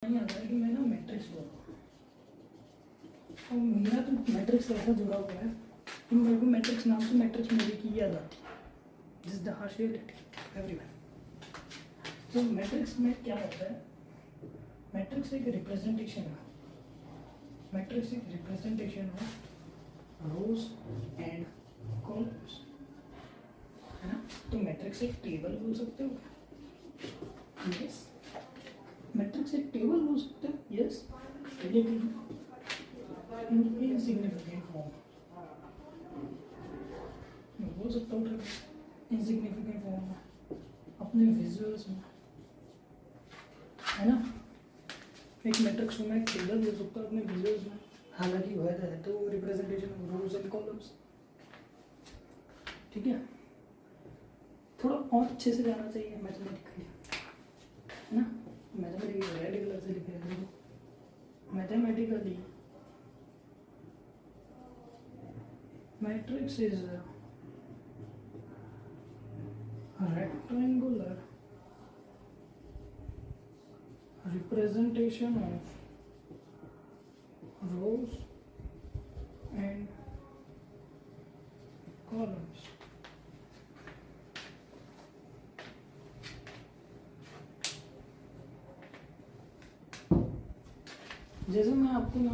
नहीं आता है कि मैं ना मैट्रिक्स बोलूँ और मेरा तो मैट्रिक्स ऐसा जुड़ा हुआ है कि मेरे को मैट्रिक्स नाम से मैट्रिक्स मूवी की याद आती है, जिस द हार्श रियलिटी एवरीवन। तो मैट्रिक्स में क्या होता है, मैट्रिक्स एक रिप्रेजेंटेशन है, मैट्रिक्स एक representation of rose and columns, है ना। तो मैट्रिक्स एक टेबल बोल सकते हो क्या? यस, मैट्रिक्स एक टेबल बोल सकते हो। यस, लेकिन इनसिग्निफिकेंट फॉर्म मैं बोल सकता हूँ, इनसिग्निफिकेंट फॉर्म में अपने विजुअल्स में, है ना। एक मैट्रिक्स को मैं एक टेबल बोल सकता हूँ अपने विजुअल्स में, हालांकि वह है तो representation of rose and columns. ठीक है, थोड़ा और अच्छे से जाना चाहिए मैथमेटिकली, है ना। मैथमेटिकली रेड कलर से लिख रहे हैं, mathematically matrix is a rectangular representation of rows and columns. जैसे मैं आपको ना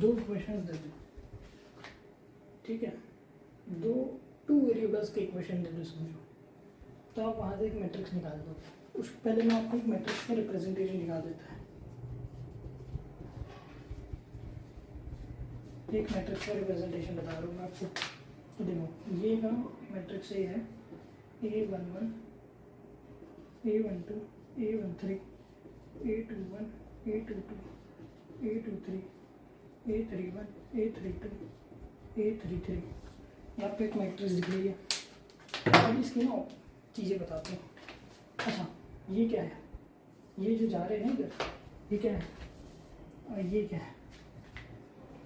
दो क्वेश्चंस दे दूँ, ठीक है, टू वेरिएबल्स के इक्वेशन दे दो समझो, तो आप वहाँ से एक मैट्रिक्स निकाल दो। उस पहले मैं आपको एक मैट्रिक्स का रिप्रेजेंटेशन निकाल देता है। एक मैट्रिक्स का रिप्रेजेंटेशन बता रहा हूँ मैं आपको, तो देखो ये का मैट्रिक्स ए है, A11 A12 A13 A21 A22 A23 A31 A32 A33, यहाँ पे एक मैट्रिक्स दिख रही है। अब इसकी ना चीज़ें बताते हैं। अच्छा, ये क्या है, ये जो जा रहे हैं इधर, ये क्या है और ये क्या है,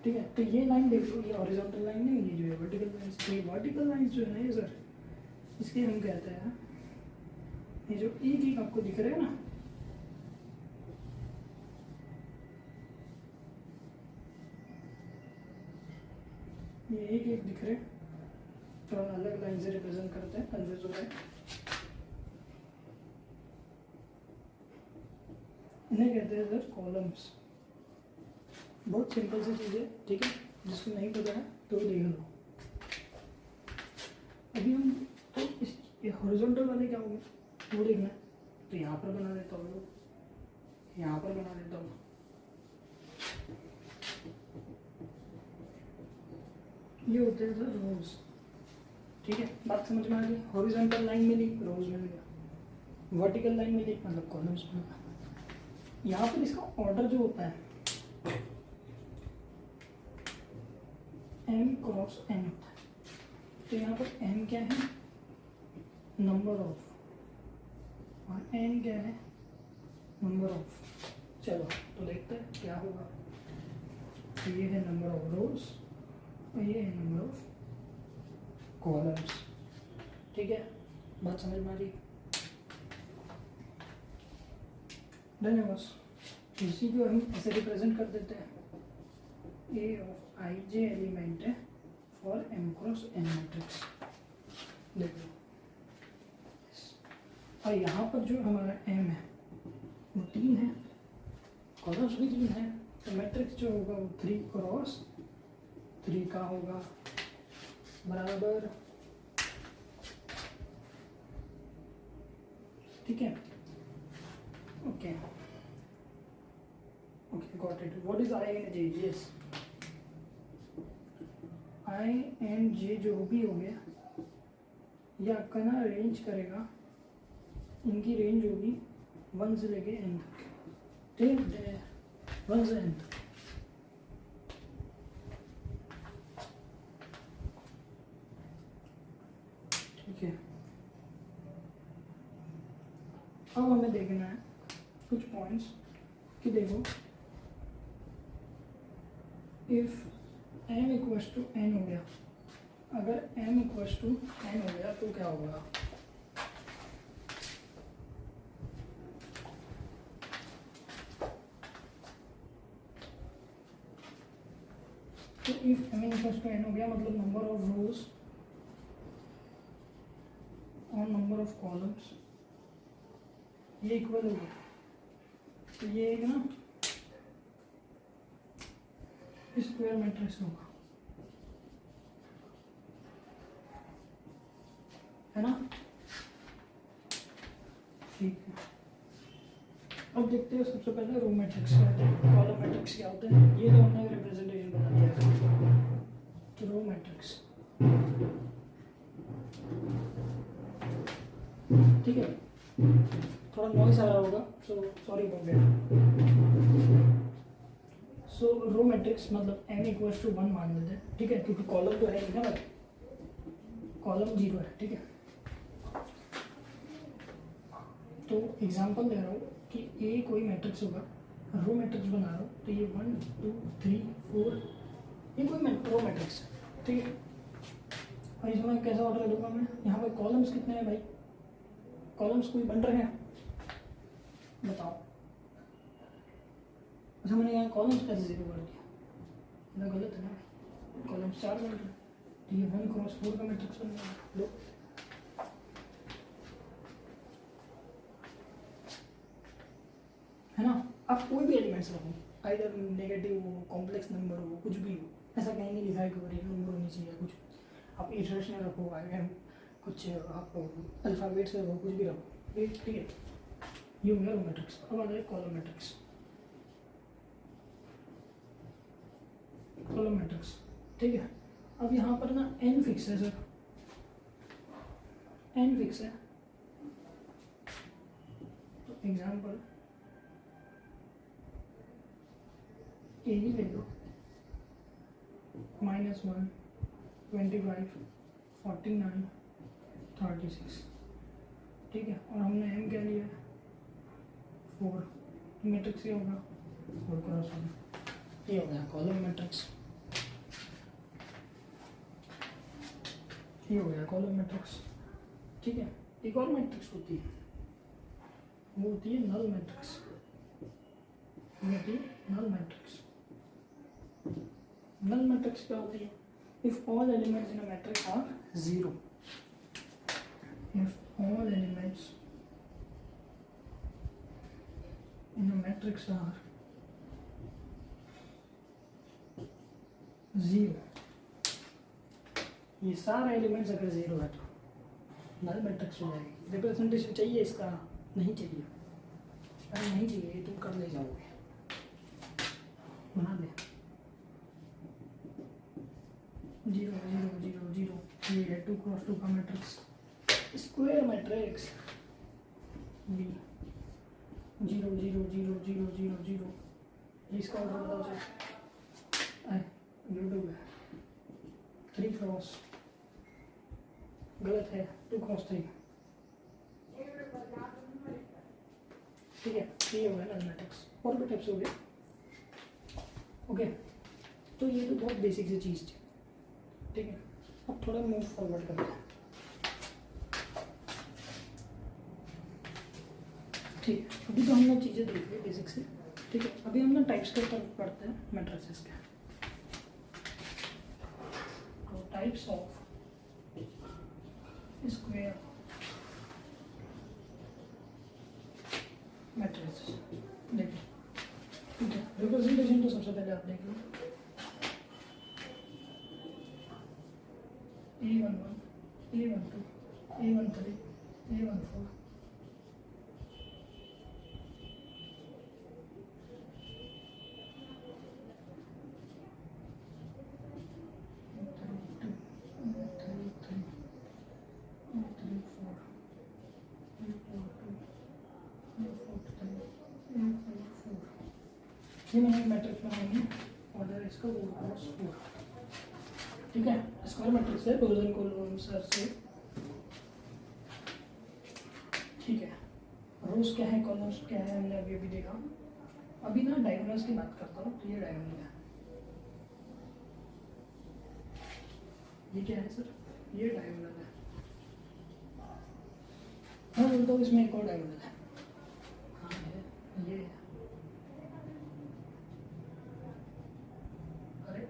ठीक है। तो ये लाइन देख लो, ये हॉरिजॉन्टल लाइन है, ये जो है वर्टिकल लाइन। ये वर्टिकल लाइन जो है ये सर, इसके हम कहते हैं, ये जो एक एक आपको दिख रहे हैं ना, ये एक एक दिख रहे हैं, तो अलग लाइन से रिप्रेजेंट करते हैं, कंफ्यूज हो रहे हैं। इन्हें कहते हैं सर कॉलम्स। बहुत सिंपल सी चीज़ है, ठीक है, जिसको नहीं पता है तो देख लो। अभी हम तो इस ये हॉरिजॉन्टल वाले क्या होंगे वो देखना है, तो यहाँ पर बना देता हूँ, यहाँ पर बना देता हूँ। ये होते हैं सर रोज, ठीक है, बात समझ में आ गई। हॉरिजॉन्टल लाइन मिली, रोज मिल गया, वर्टिकल लाइन मिली, मतलब कॉलम्स मिल गया। यहाँ पर इसका ऑर्डर जो होता है m क्रॉस n होता है, तो यहाँ पर m क्या है, नंबर ऑफ, और n क्या है, नंबर ऑफ। चलो तो देखते हैं क्या होगा। तो ये है नंबर ऑफ रोज और ये है नंबर ऑफ कॉलम्स, ठीक है, बात समझ में आ रही। धन्यवाद। इसी को हम ऐसे रिप्रेजेंट कर देते हैं, ए ऑफ आई जे एलिमेंट है for m cross n matrix, देख लो। और यहाँ पर जो हमारा m है वो 3 है, कॉलम्स भी 3 है, तो मैट्रिक्स जो होगा वो 3 क्रॉस 3 का होगा, बराबर, ठीक है। Okay okay, got it. What is I and J? Yes, I and J जो भी हो गया, ये आपका ना रेंज करेगा, इनकी रेंज होगी 1 से लेके n तक, ठीक है, 1 से n तक। ठीक है, अब हमें देखना है कुछ पॉइंट्स कि देखो, if m equals to n हो गया, अगर m इक्वल्स टू n हो गया तो क्या होगा, तो if m equals to n हो गया मतलब नंबर ऑफ रोज और नंबर ऑफ कॉलम्स ये इक्वल हो गया, तो ये एक ना स्क्वायर मैट्रिक्स होगा, है ना। ठीक है, अब देखते हैं सबसे पहले रो मैट्रिक्स क्या होता है, कॉलम मैट्रिक्स क्या होता है। ये तो हमने रिप्रेजेंटेशन बना दिया है। तो रो मैट्रिक्स, ठीक है, थोड़ा नॉइस आ रहा होगा, so sorry about that. So row matrix मतलब m इक्वल्स टू 1 मान लेते हैं, ठीक है, क्योंकि कॉलम तो है ही ना भाई, कॉलम 0 है, ठीक है। तो एग्जांपल दे रहा हूँ कि ए कोई मैट्रिक्स होगा, रो मैट्रिक्स बना रहा हूँ, तो ये 1 2 3 4 ये कोई रो मैट्रिक्स है, ठीक है। और इसमें कैसा ऑर्डर दूंगा मैं, यहाँ पर कॉलम्स कितने हैं भाई, कॉलम्स कोई बन रहे हैं बताओ। अच्छा मैंने यहाँ कॉलम्स कैसे जीरो कर दिया, मैं गलत है ना, कॉलम्स 4 बन रहे हैं, तो ये 1 क्रॉस 4 का मैट्रिक्स बन रहा है। लो है ना, आप कोई भी एलिमेंट्स रखो, आइदर नेगेटिव हो, कॉम्प्लेक्स नंबर हो, कुछ भी हो, ऐसा कहीं नहीं लिखा है कि रियल नंबर होनी चाहिए कुछ, आप इटरेशनल रखो, कुछ आप अल्फ़ाबेट्स रखो, कुछ भी रखो, ठीक है। ये हो गया रो मैट्रिक्स। अब आ जाए कॉलम मैट्रिक्स, कॉलम मैट्रिक्स, ठीक है। अब यहाँ पर ना n फिक्स है सर, n फिक्स है, तो एग्जाम्पल ए ही ले लो, -1 25 49 36, ठीक है। और हमने m क्या लिया है 4, मैट्रिक्स ये होगा 4 क्रॉस 1, ये हो गया कॉलम मैट्रिक्स, ये हो गया कॉलम मैट्रिक्स, ठीक है। एक और मैट्रिक्स होती है, वो होती है null matrix, null matrix. Null matrix क्या होती है, if all elements in a matrix are 0, if all elements in a matrix are 0, ये सारे एलिमेंट्स अगर 0 है तो नल मैट्रिक्स हो जाएगी। रिप्रेजेंटेशन चाहिए इसका, नहीं चाहिए, अरे नहीं चाहिए तुम कर ले जाओगे, बना दे 0 0 0 0, ये है 2 क्रॉस 2 का मैट्रिक्स, स्क्वायर मैट्रिक्स बी 0 0 0 0 0 0, इसका ऑर्डर बताओ सर, यूट्यूब है 3 क्रॉस, गलत है 2 क्रॉस 3, ठीक है। ये हो गया नल मैट्रिक्स, और भी टाइप्स हो गए, ओके। तो ये तो बहुत बेसिक सी चीज़ थी, ठीक है। अब थोड़ा मूव फॉरवर्ड करते हैं, ठीक है। अभी तो हमने चीज़ें देख ली बेसिक से, ठीक है। अभी हम ना टाइप्स के ऊपर पढ़ते हैं मैट्रिसेस के, तो टाइप्स ऑफ स्क्वायर मैट्रिसेस देखिए, ठीक है। रिप्रेजेंटेशन तो सबसे पहले आप देख लो, A11 A12 A13 A14, ये मैंने मैट्रिक्स बनाएंगे, ऑर्डर इसका वो क्रॉस 4, ठीक है। स्क्वायर मैट्रिक्स है रोजन को सर से, ठीक है। रोज क्या है, कॉलम्स क्या है, हमने अभी अभी देखा। अभी ना डायगोनल्स की बात करता हूँ, तो ये डायगोनल है, ये क्या है सर, ये डायगोनल है, हाँ बोलता हूँ इसमें एक और डायगोनल है, हाँ है, ये है, अरे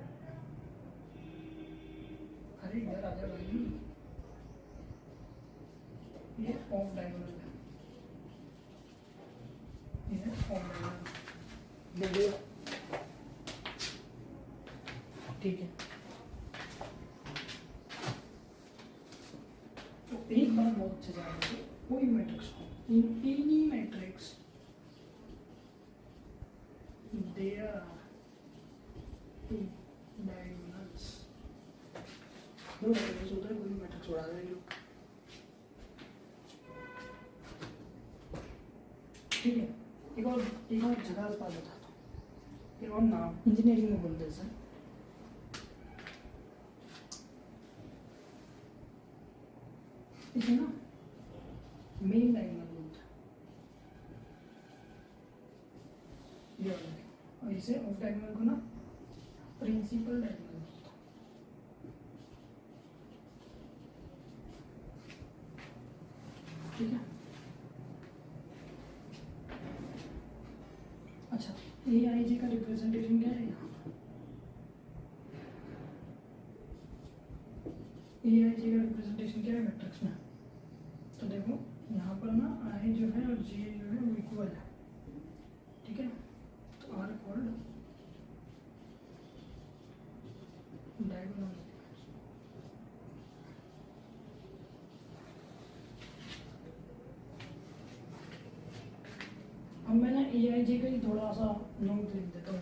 ऑफ डायगोनल है, ये ऑफ डायगोनल देखिए, ठीक है। तो एक बार बहुत अच्छे से याद रखिए, कोई मैट्रिक्स हो, in any matrix there are two diagonals, दो डायगोनल्स होता है, कोई मैट्रिक्स उड़ा देंगे, ठीक है। एक और जगह बात बताता हूँ, एक और नाम इंजीनियरिंग में बोलते हैं सर, इसे ना मेन डायगोनल बोलते हैं, ये वाला, और इसे ऑफ डायगोनल को ना प्रिंसिपल डायगोनल बोलते हैं, ठीक है। अच्छा, ए आई जी का रिप्रेजेंटेशन क्या है यहाँ, ए आई जी का रिप्रेजेंटेशन क्या है मैट्रिक्स में, तो देखो यहाँ पर ना आई जो है और जे जो है वो इक्वल है, ठीक है। तो आर कॉल्ड डायगोनल, अब मैं ना ए आई जे का ही थोड़ा सा नोट लिख देता हूँ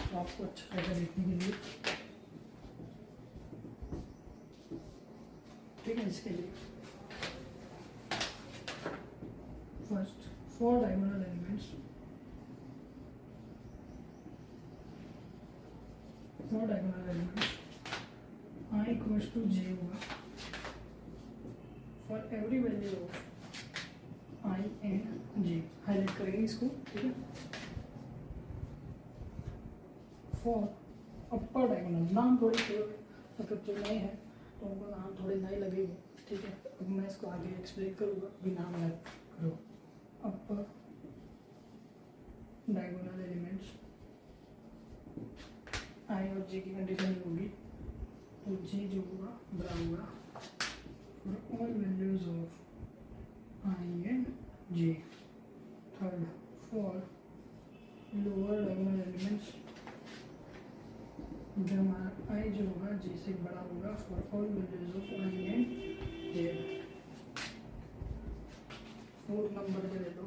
तो आपको अच्छा रहेगा देखने के लिए, ठीक है। इसके लिए first four diagonal elements, I equals to J होगा for every value of I and J, highlight करेंगे इसको, ठीक है। फॉर अपर डायगोनल, नाम थोड़े मतलब जो नए हैं तो उनको नाम थोड़े नए लगेंगे, ठीक है। अब मैं इसको आगे एक्सप्लेन करूँगा, भी नाम याद करो। अपर डायगोनल एलिमेंट्स आई और जे की कंडीशन होगी, तो जे जो होगा बराबर होगा for all values of I and J. Third, for lower diagonal elements, जो हमारा आई जो होगा जे से बड़ा होगा for all values of I and J. Fourth number पे ले लो,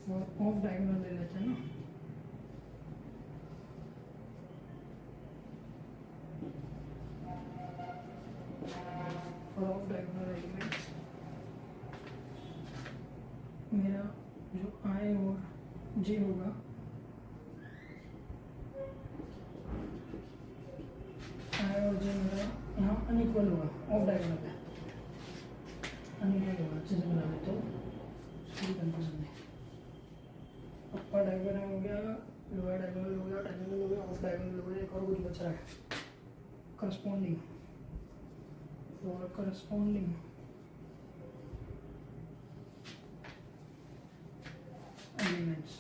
फॉर ऑफ डायगोनल ले लेते हैं ना, फॉर ऑफ डायगोनल एलिमेंट्स मेरा जो आई और जे होगा आई और जे मेरा यहाँ अनइक्वल होगा, ऑफ डायगोनल है अनइक्वल होगा, अच्छे से बना लेते हो, कोई कंफ्यूजन नहीं। अपर डायगोनल हो गया, लोअर डायगोनल हो गया, डायगोनल हो गया, ऑफ डायगोनल हो गया, एक और कुछ बच रहा है, corresponding, for corresponding elements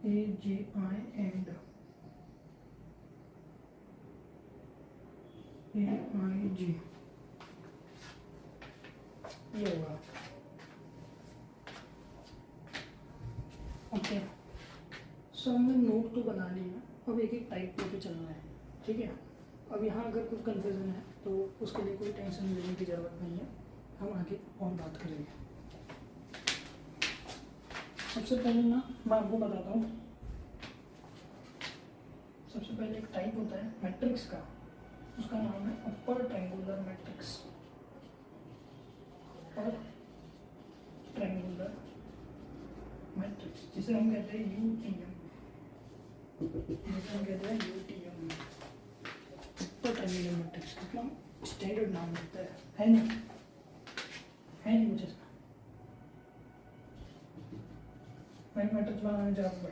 A J I and A I G, ये होगा, ओके। सो हमने नोट तो बना लिया, अब एक एक टाइप लेके चलना है, ठीक है। अब यहाँ अगर कुछ कंफ्यूजन है तो उसके लिए कोई टेंशन लेने की ज़रूरत नहीं है, हम आगे और बात करेंगे। सबसे पहले ना मैं आपको बताता हूँ, सबसे पहले एक टाइप होता है मैट्रिक्स का, उसका नाम है अपर ट्रायंगुलर मैट्रिक्स, और ट्रायंगुलर मैट्रिक्स जिसे हम कहते हैं यूटीएम, जिसे हम कहते हैं यूटीएम, अपर ट्रायंगुलर मैट्रिक्स। कितना स्टैंडर्ड नाम होता है नहीं, है नहीं मुझे मैं मैट्रिक्स बनाने जा रहा हूँ,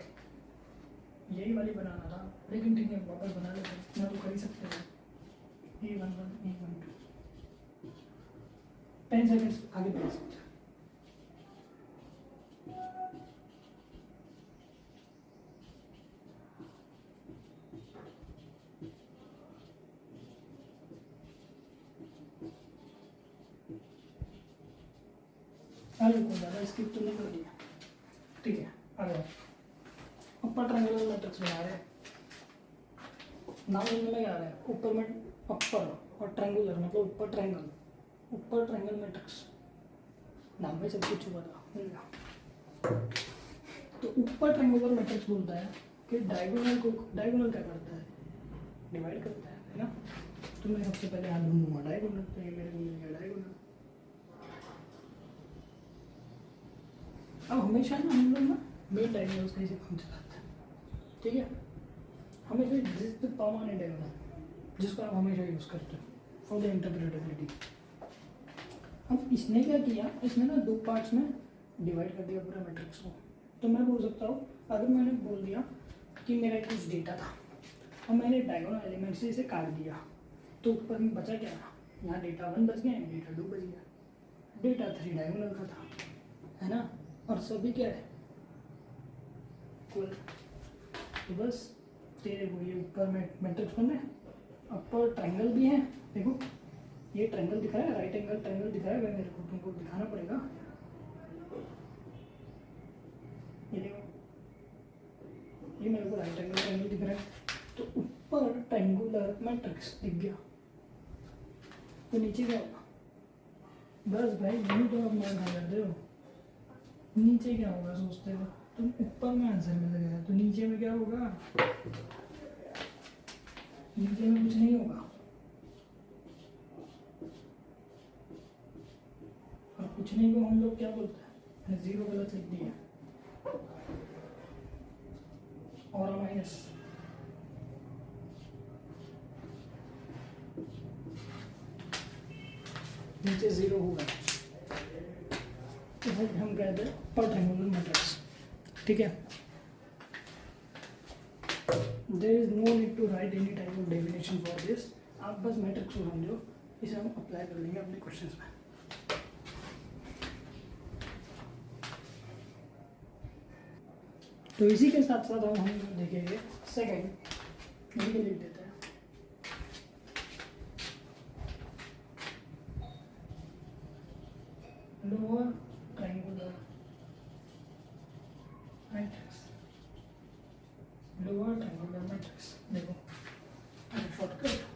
यही वाली बनाना था, लेकिन ठीक है वापस बना लेते हैं, मैं तो कर ही सकते हैं। A11 A12 10 सेकेंड्स आगे बढ़ा सकते हैं। अरे को ज़्यादा स्किप तो नहीं कर दिया, ठीक है। आ जाओ, अपर ट्रायंगुलर मैट्रिक्स बना रहे हैं। नाम समझ में आ रहा है, ऊपर में अपर और ट्रायंगुलर मतलब ऊपर ट्रायंगल, ऊपर ट्रायंगल मैट्रिक्स, नाम में सब कुछ हुआ था। तो ऊपर ट्रायंगुलर मैट्रिक्स बोलता है कि डायगोनल को, डायगोनल क्या करता है, डिवाइड करता है ना। तो मैं सबसे पहले यहाँ ढूंढूंगा डायगोनल, तो ये मेरे को मिल गया डायगोनल। अब हमेशा ना हम लोग ना मेन डायगोनल्स का इसे काम चलाते हैं, ठीक है। हमेशा जिस पे परमानेंट डायगोनल जिसको आप हमेशा यूज़ करते हो फॉर द इंटरप्रेटेबिलिटी। अब इसने क्या किया, इसने ना दो पार्ट्स में डिवाइड कर दिया पूरा मैट्रिक्स को। तो मैं बोल सकता हूँ, अगर मैंने बोल दिया कि मेरा कुछ डेटा था और मैंने डायगोनल एलिमेंट से इसे काट दिया, तो ऊपर में बचा क्या, यहाँ डेटा 1 बच गया, डेटा 2 बच गया, डेटा 3 डायगोनल का था, है ना। और सभी क्या है, इक्वल। तो बस तेरे को ये ऊपर में मैट्रिक्स बन रहा है, अपर ट्रायंगल भी है, देखो ये ट्रायंगल दिखा है, राइट एंगल ट्रायंगल दिखा है, मेरे को तुमको दिखाना पड़ेगा। ये देखो, ये मेरे को राइट एंगल ट्रायंगल दिख रहा है, तो ऊपर ट्रायंगुलर मैट्रिक्स दिख गया। तो नीचे क्या होगा, बस भाई यही तो आप मान खा जाते हो। नीचे क्या होगा सोचते हो तुम, ऊपर में आंसर मिल गया, तो नीचे में क्या होगा, नीचे में कुछ नहीं होगा। और कुछ नहीं को हम लोग क्या बोलते हैं, जीरो गलत लिख दिया और माइनस। नीचे जीरो होगा, तो हम कहते हैं अपर ट्रायंगुलर मैट्रिक्स, ठीक है। There is no need to write any type of definition for this, आप बस मैट्रिक्स को समझो, इसे हम अप्लाई कर लेंगे अपने क्वेश्चंस में। तो इसी के साथ साथ हम देखेंगे सेकंड, ये लिख देते हैं, lower triangular matrix, lower triangular matrix. देखो शॉर्टकट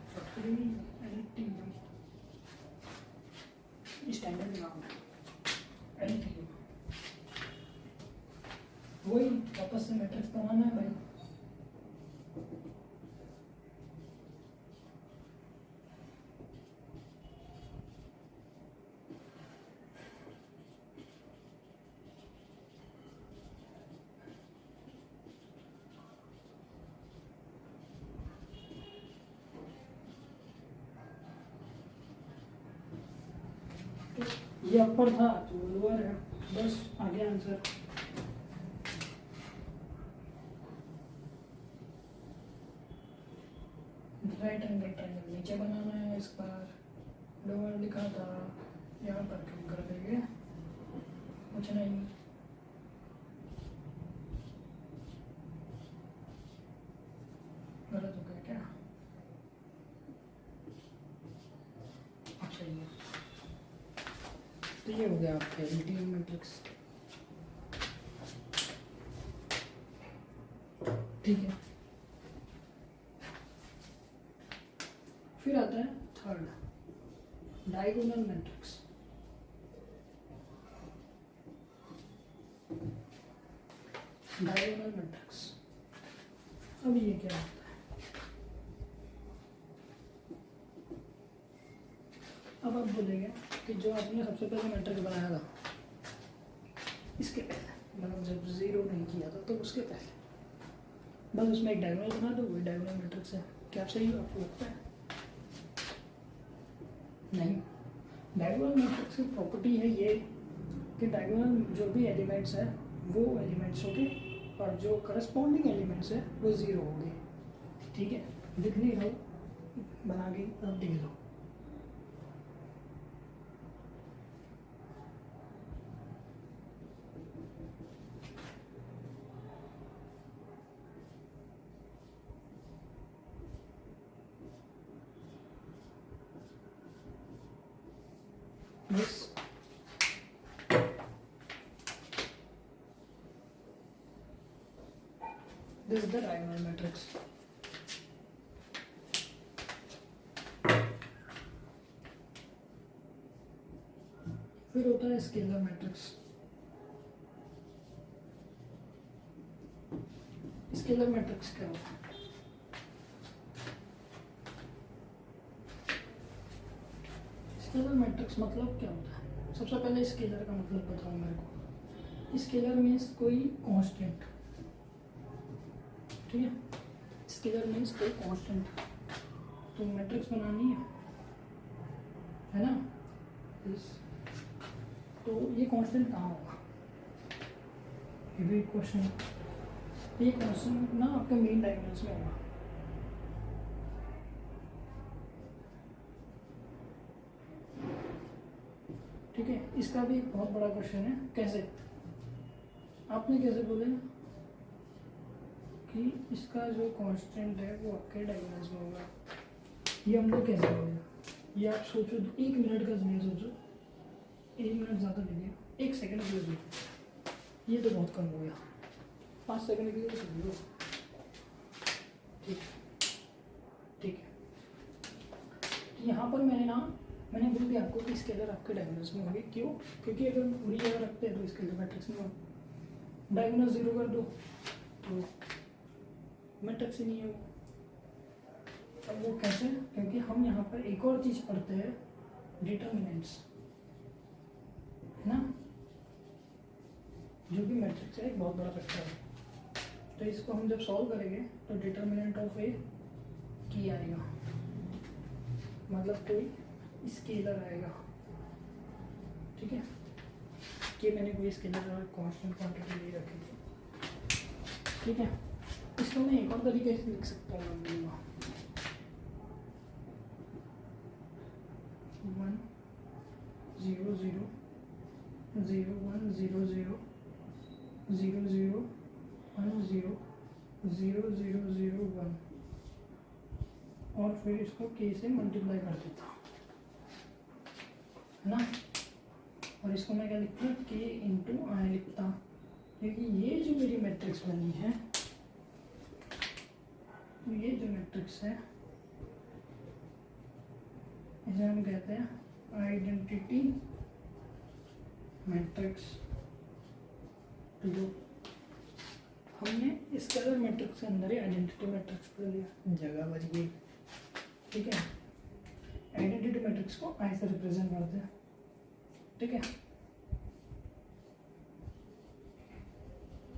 स्टैंडर्ड नाम है, एनीथिंग वही वापस से मैट्रिक्स बनाना है भाई। ये अपर था तो लोअर है, बस आगे आंसर। राइट एंगल ट्रायंगल नीचे बनाना है, इस बार लोअर लिखा था, यहाँ पर कम कर देंगे, कुछ नहीं। गलत हो गया क्या, अच्छा ये तो ये हो गया आपका इंटीरियर मैट्रिक्स, ठीक है। फिर आता है third, diagonal matrix. Diagonal matrix, अब ये क्या होता है, अब आप बोलेंगे कि जो आपने सबसे पहले मैट्रिक्स बनाया था, इसके पहले मतलब जब जीरो नहीं किया था तो उसके पहले बस उसमें एक डायगोनल बना दो, वही डायगोनल मैट्रिक्स है। क्या सही हो आपको लगता है? नहीं, डायगोनल मैट्रिक्स की प्रॉपर्टी है ये कि डायगोनल जो भी एलिमेंट्स है वो एलिमेंट्स हो गए और जो करस्पॉन्डिंग एलिमेंट्स है वो जीरो हो गए, ठीक है। लिख नहीं रहा बना के अब लिख लो। बस this is the diagonal matrix. फिर होता है स्केलर मैट्रिक्स। स्केलर मैट्रिक्स क्या होता है? स्केलर मैट्रिक्स मतलब क्या होता है? सबसे पहले स्केलर का मतलब बताओ मेरे को। स्केलर मीन्स कोई कांस्टेंट, ठीक है। स्केलर मीन्स कोई कांस्टेंट। तो मैट्रिक्स बनानी है ना। तो ये कांस्टेंट कहाँ होगा? ये भी क्वेश्चन। ये कांस्टेंट ना आपके मेन डायगोनल्स में होगा। ठीक है, इसका भी एक बहुत बड़ा क्वेश्चन है। कैसे? आपने कैसे बोले कि इसका जो कांस्टेंट है वो आपके डायगोनल्स में होगा, ये हम लोग कैसे बोले? ये आप सोचो, 1 मिनट का नहीं सोचो, 1 मिनट ज़्यादा ले लिया, 1 सेकंड के लिए सोचो, ये तो बहुत कम हो गया, 5 सेकंड के लिए सोच लो। ठीक ठीक है। यहाँ पर मैंने बोल दिया आपको कि स्केलर आपके डायगोनल्स में होंगे। क्यों? क्योंकि अगर पूरी जगह रखते हैं तो स्केलर मैट्रिक्स में हो, डायगोनल 0 कर दो तो मैट्रिक्स ही नहीं है वो। अब वो कैसे? क्योंकि हम यहाँ पर एक और चीज़ पढ़ते हैं, डिटर्मिनेंट्स, है ना, जो कि मैट्रिक्स का एक बहुत बड़ा फैक्टर है। तो इसको हम जब सॉल्व करेंगे तो डिटर्मिनेंट ऑफ ए की आएगा, मतलब कोई स्केलर आएगा। ठीक है, कि मैंने कोई स्केलर और कांस्टेंट क्वांटिटी नहीं रखी थी। ठीक है, इसको मैं एक और तरीके से लिख सकता हूँ। मैं बोलूँगा 1 0 0 0 1 0 0 0 0 1 0 0 0 0 1 और फिर इसको k से मल्टीप्लाई कर देता, है ना। और इसको मैं क्या लिखता हूँ? k इंटू आई लिखता, क्योंकि ये जो मेरी मैट्रिक्स बनी है, तो ये जो मैट्रिक्स है इसे हम कहते हैं आइडेंटिटी मैट्रिक्स। तो जो हमने स्केलर मैट्रिक्स के अंदर ही आइडेंटिटी मैट्रिक्स पढ़ लिया, जगह बच गई। ठीक है, आइडेंटिटी मैट्रिक्स को आई से रिप्रेजेंट करते हैं। ठीक है,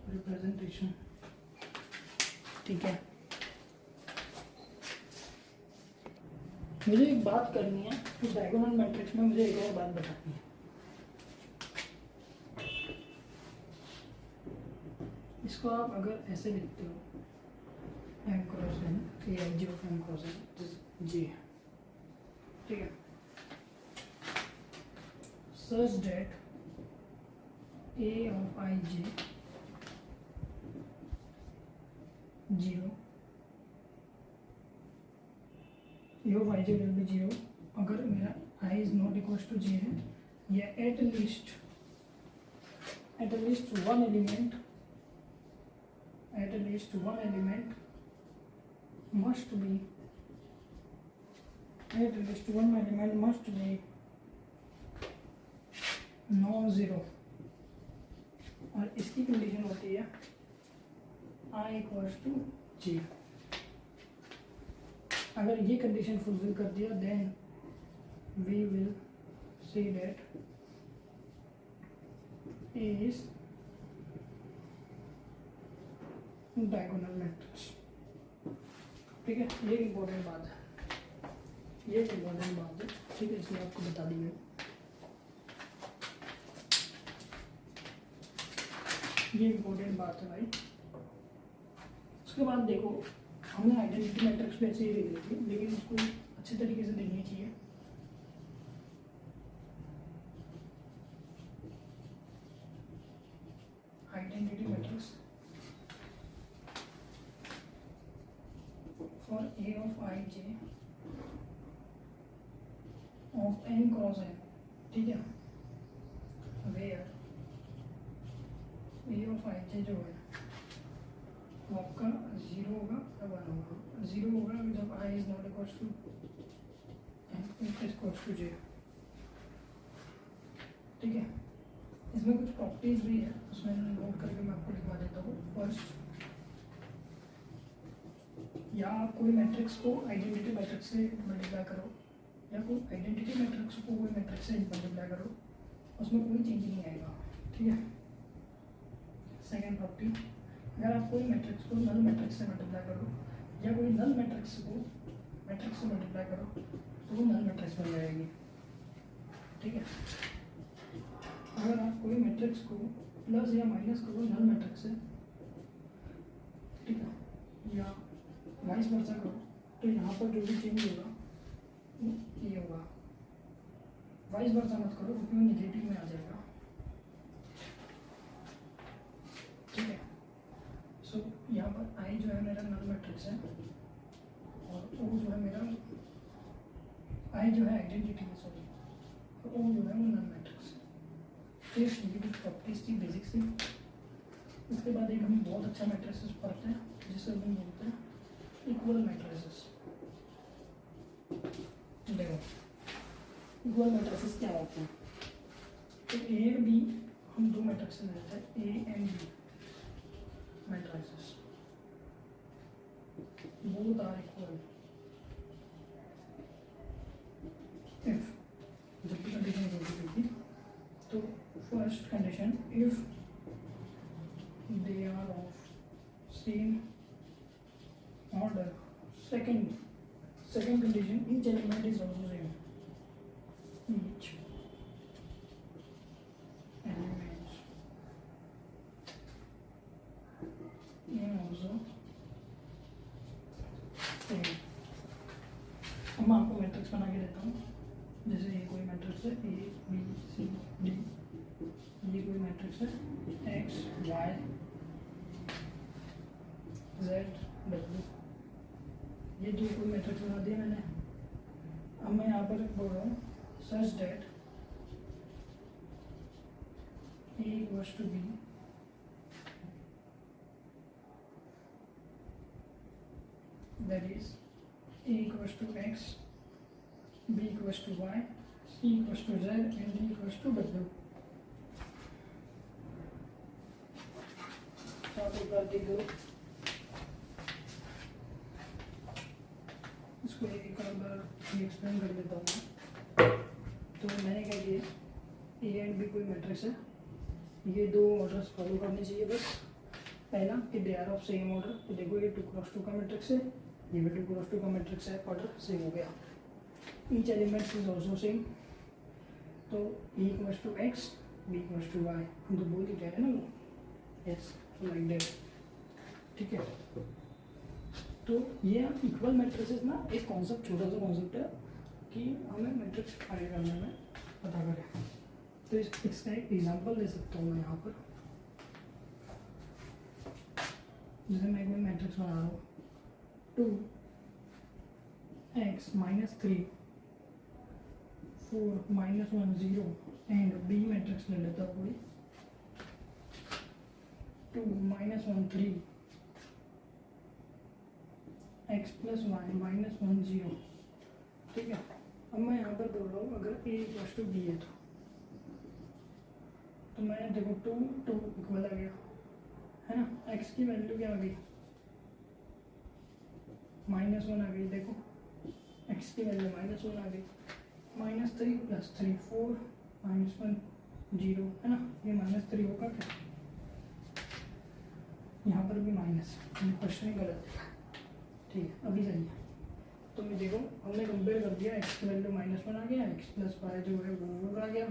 रिप्रेजेंटेशन। ठीक है, मुझे एक बात करनी है कि डायगोनल मैट्रिक्स में मुझे एक और बात बतानी है। इसको आप अगर ऐसे लिखते हो, M cross N, A I G of M cross N G, ठीक है, such that A of I J 0, A of I J will be 0 अगर मेरा I is not equal to J है, या at least one element must be non-zero, और इसकी condition होती है i इक्वल्स टू जे। अगर ये कंडीशन फुलफिल कर दिया, then we will see that is diagonal matrix. ठीक है, ये इम्पोर्टेंट बात है, ये इम्पोर्टेंट बात है। ठीक है, इसलिए आपको बता दी मैं, ये इम्पोर्टेंट बात है भाई। उसके बाद देखो, हमने आइडेंटिटी मैट्रिक्स पे ऐसे ही देख ली थी, लेकिन उसको अच्छे तरीके से देखनी चाहिए। Identity matrix for A of ij of n cross n, ठीक है, where A of ij जो है तो आपका 0 होगा या 1 होगा। 0 होगा जब i is not equals to equals to j। ठीक है, इसमें कुछ प्रॉपर्टीज भी है, उसमें नोट करके मैं आपको लिखवा देता हूँ। फर्स्ट, या आप कोई मैट्रिक्स को आइडेंटिटी मैट्रिक्स से मल्टीप्लाई करो, या कोई आइडेंटिटी मैट्रिक्स को कोई मैट्रिक्स से मल्टीप्लाई करो, उसमें कोई चेंज नहीं आएगा। ठीक है। सेकेंड प्रॉपर्टी, अगर आप कोई मैट्रिक्स को नल मैट्रिक्स से मल्टीप्लाई करो या कोई नल मैट्रिक्स को मैट्रिक्स से मल्टीप्लाई करो तो वो नल मैट्रिक्स बन जाएगी। ठीक है। अगर आप कोई मैट्रिक्स को प्लस या माइनस करो नल मैट्रिक्स से, ठीक है, या वाइस वर्सा करो, तो यहाँ पर जो भी चेंज होगा ये होगा। वाइस वर्सा मत करो क्योंकि वो निगेटिव में आ जाएगा। ठीक है। सो यहाँ पर आई जो है मेरा नल मैट्रिक्स है और ओ जो है मेरा आई जो है आइडेंटिटी है, सॉरी, तो ओ जो है वो नल मैट्रिक्स है। तो ये कुछ प्रॉपर्टीज थी, बेसिक्स थी। उसके बाद एक हम बहुत अच्छा मैट्रिसेस पढ़ते हैं जिसे हम बोलते हैं इक्वल मैट्रिसेस। देखो इक्वल मैट्रिसेस क्या होते हैं, तो ए और बी हम दो मैट्रिक्स लेते हैं, A and B matrices, both are equal if, जब भी कंडीशन होगी तो first condition if they are of same order. Second condition, each element is also same. Each element is also same. अब मैं आपको मैट्रिक्स बना के देता हूँ। जैसे ये कोई मैट्रिक्स है ए बी सी डी, ये कोई मैट्रिक्स है एक्स वाई जेड डब्ल्यू, ये दो कोई मैट्रिक्स बना दिया मैंने। अब मैं यहाँ पर बोल रहा हूँ such that A equals to B that is A equals to X, B equals to Y, C equals to Z and D equals to W. आप एक बार देख लो, इसको एक बार एक्सप्लेन कर देता हूँ। तो मैंने क्या किया, ए एंड बी कोई मैट्रिक्स है, ये दो ऑर्डर्स फॉलो करने चाहिए बस। पहला कि they are of same order, तो देखो ये 2x2 का मैट्रिक्स है, ये भी 2x2 का मैट्रिक्स है, ऑर्डर सेम हो गया। Each element is also same, तो A equals to X, B equals to Y, हम तो बोल ही कह रहे हैं ना वो, यस, सो लाइक दैट। ठीक है। तो ये इक्वल मैट्रिसेस ना एक कॉन्सेप्ट, छोटा सा कॉन्सेप्ट है कि हमें मैट्रिक्स फाइंड करने में पता करें। तो इसका एक एग्जांपल दे सकता हूँ मैं यहाँ पर। जैसे मैं एक मैट्रिक्स बना रहा हूँ 2x minus 3 4 minus 1 0 and B matrix ले लेता हूँ कोई 2 minus 1 3 x plus Y minus 1 0। ठीक है। अब मैं यहाँ पर बोल रहा हूँ अगर a इक्वल्स टू बी है तो मैं देखो 2 इक्वल आ गया है ना, x की वैल्यू क्या आ गई -1 आ गई, देखो x की वैल्यू -1 आ गई, -3 + 3 4 -1 0 है ना, ये -3 होगा क्या, यहाँ पर भी माइनस, क्वेश्चन ही गलत है। ठीक है, अभी सही है। तो मैं देखो हमने कंपेयर कर दिया, x की वैल्यू -1 आ गया, x प्लस वाई जो है वो आ गया,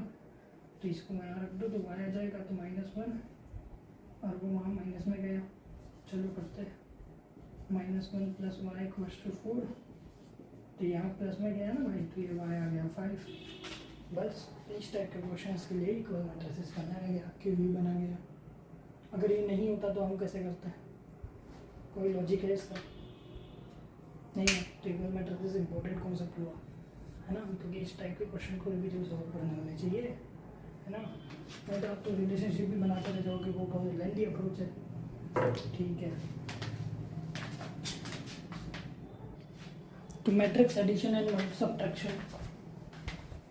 तो इसको मैं यहाँ रख दो तो y आ जाएगा, तो -1 और वो वहाँ माइनस में गया। चलो करते हैं, -1 + y = 4, तो यहाँ प्लस में गया ना भाई, तो ये y आ गया 5। बस इस टाइप के क्वेश्चन के लिए इक्वल मैट्रिसेस बनाया गया, क्यों बना गया। अगर ये नहीं होता तो हम कैसे करते हैं, कोई लॉजिक है इसका नहीं है। तो इक्वल मैट्रिसेस इंपॉर्टेंट कॉन्सेप्ट हुआ है ना, तो इस टाइप के क्वेश्चन को भी जो सॉल्व करने होने चाहिए है ना। नहीं तो आप तो रिलेशनशिप भी बनाते रह जाओगे, वो बहुत लेंथी अप्रोच है। ठीक है। तो मैट्रिक्स एडिशन एंड सब्ट्रैक्शन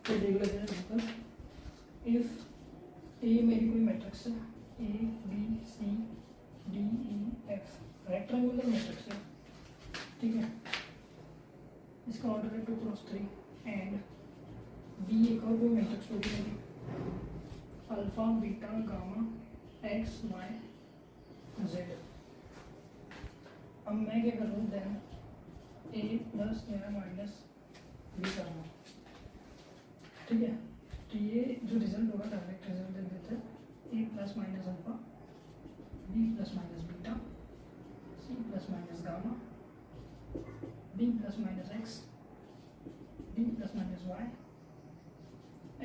तो देख लेते हैं यहाँ पर। इफ ए मेरी कोई मैट्रिक्स है, A B C D E F rectangular matrix है, ठीक है। इसका ऑर्डर है 2 क्रॉस 3 एंड बी एक और कोई मैट्रिक्स होगी मेरी, alpha beta gamma X Y Z. अब मैं क्या कर रहा हूँ, देन ए प्लस या माइनस बी कर रहा हूँ, ठीक है। तो ये जो रिजल्ट होगा डायरेक्ट रिजल्ट दे देते हैं, A plus minus alpha, B plus minus beta, C plus minus gamma, D plus minus X, D plus minus Y,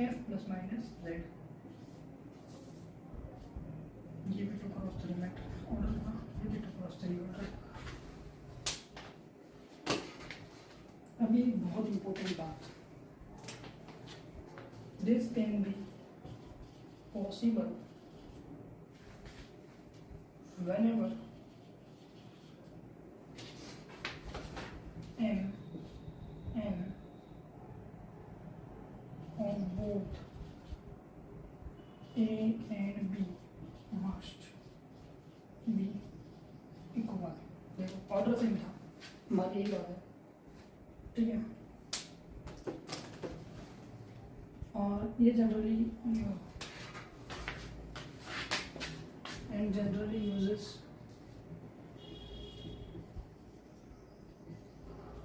F plus minus Z. ये भी 2 क्रॉस 3 मैट्रिक्स ऑर्डर था, ये भी 2 क्रॉस 3 ऑर्डर। अभी एक बहुत इंपॉर्टेंट बात, this can be possible whenever m n of both a and b must be equal। देखो ऑर्डर सेम था, हमारी यही बात है, ठीक है। और ये generally and generally uses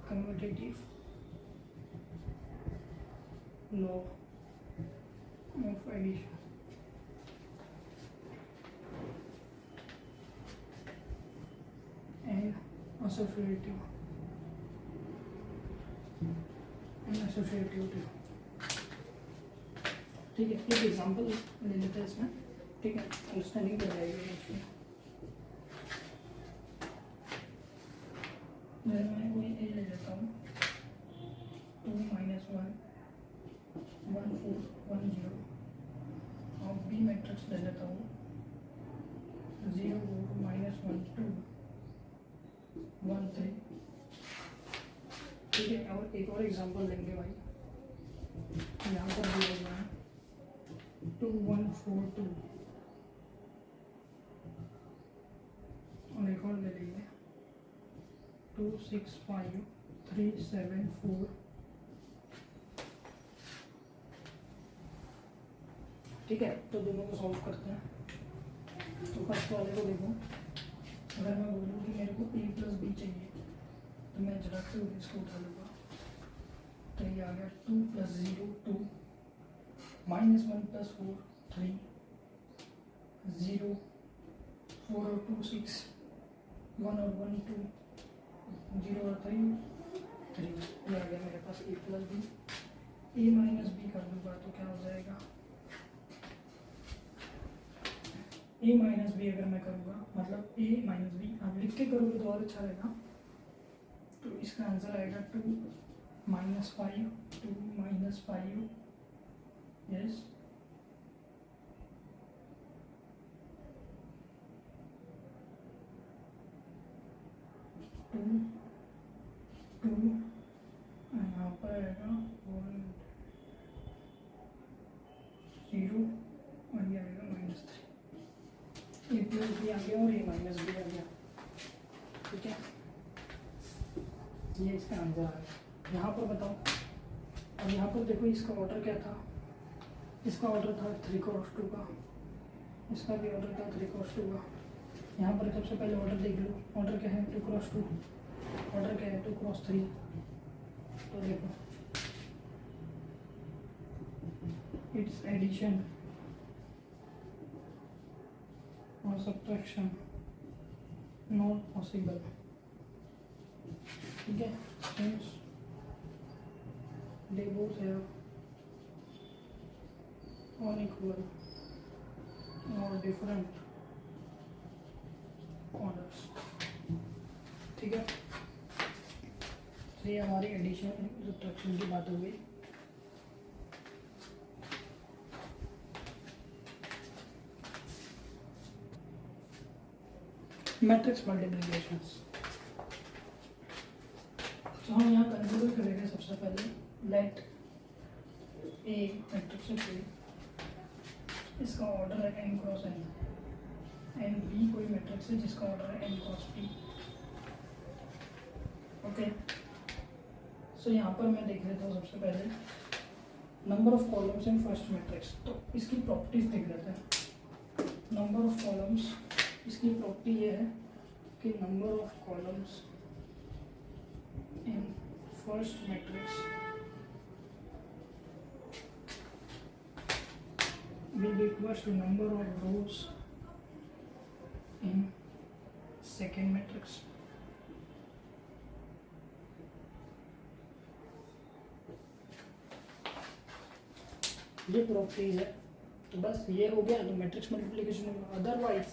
commutative law of addition and associative associativity, ठीक है। एक एग्जांपल ले लेते हैं इसमें, ठीक है, अंडरस्टैंडिंग कर जाएगी इसमें। मैं कोई ए ले लेता हूँ, 2 - 1 1 4 1 0, और बी मैट्रिक्स ले लेता हूँ 0 4 -1 2 1 3, ठीक है। और एक और एग्जांपल लेंगे भाई, यहाँ पर दिया हुआ है 2 1 4 2, और एक और ले लेंगे 2 6 5 3 7 4, ठीक है। तो दोनों को सॉल्व करते हैं। तो फर्स्ट वाले को देखो, अगर मैं बोलूँ कि मेरे को a प्लस बी चाहिए, तो मैं झटक से इसको उठा लूँगा, तो ये आ गया 2 + 0 2 -1 + 4 3 0 4 और 2 6 1 और 1 2 0 और 3 3, ये आ गया मेरे पास a plus B. a minus B कर दूँगा तो क्या हो जाएगा, a माइनस बी अगर मैं करूँगा, मतलब a माइनस बी आप लिख के करोगे तो और अच्छा रहेगा। तो इसका आंसर आएगा 2 - 5 2 - 5 यस 2 2, यहाँ पर आएगा 1 0 और ये आएगा -3। ए प्लस बी आ गया और ए माइनस बी आ गया, ठीक है। ये इसका आंसर आ गया। यहाँ पर बताओ, अब यहाँ पर देखो इसका ऑर्डर क्या था, इसका ऑर्डर था 3 क्रॉस 2 का, इसका भी ऑर्डर था 3 क्रॉस 2 का। यहाँ पर सबसे पहले ऑर्डर देख लो, ऑर्डर क्या है 2 क्रॉस 2, ऑर्डर क्या है 2 क्रॉस 3। तो देखो इट्स एडिशन और सब्ट्रैक्शन नॉट पॉसिबल, ठीक है। Since they both have unequal और डिफरेंट ऑर्डर्स, ठीक है। तो ये हमारी एडिशन सब्ट्रैक्शन की बात हो गई। मैट्रिक्स मल्टीप्लिकेशंस, तो हम यहाँ कंसिडर करेंगे सबसे पहले let A matrix of A, इसका ऑर्डर है n cross n, and B कोई मैट्रिक्स है जिसका ऑर्डर है n cross p। Okay, so यहाँ पर मैं देख लेता हूँ सबसे पहले number of columns in first matrix. तो इसकी प्रॉपर्टीज देख लेते हैं। नंबर ऑफ कॉलम्स, इसकी प्रॉपर्टी ये है कि number of columns in first matrix will be equals to number of rows in second matrix। ये प्रॉपर्टीज है, तो बस ये हो गया तो मैट्रिक्स मल्टीप्लिकेशन होगा। Otherwise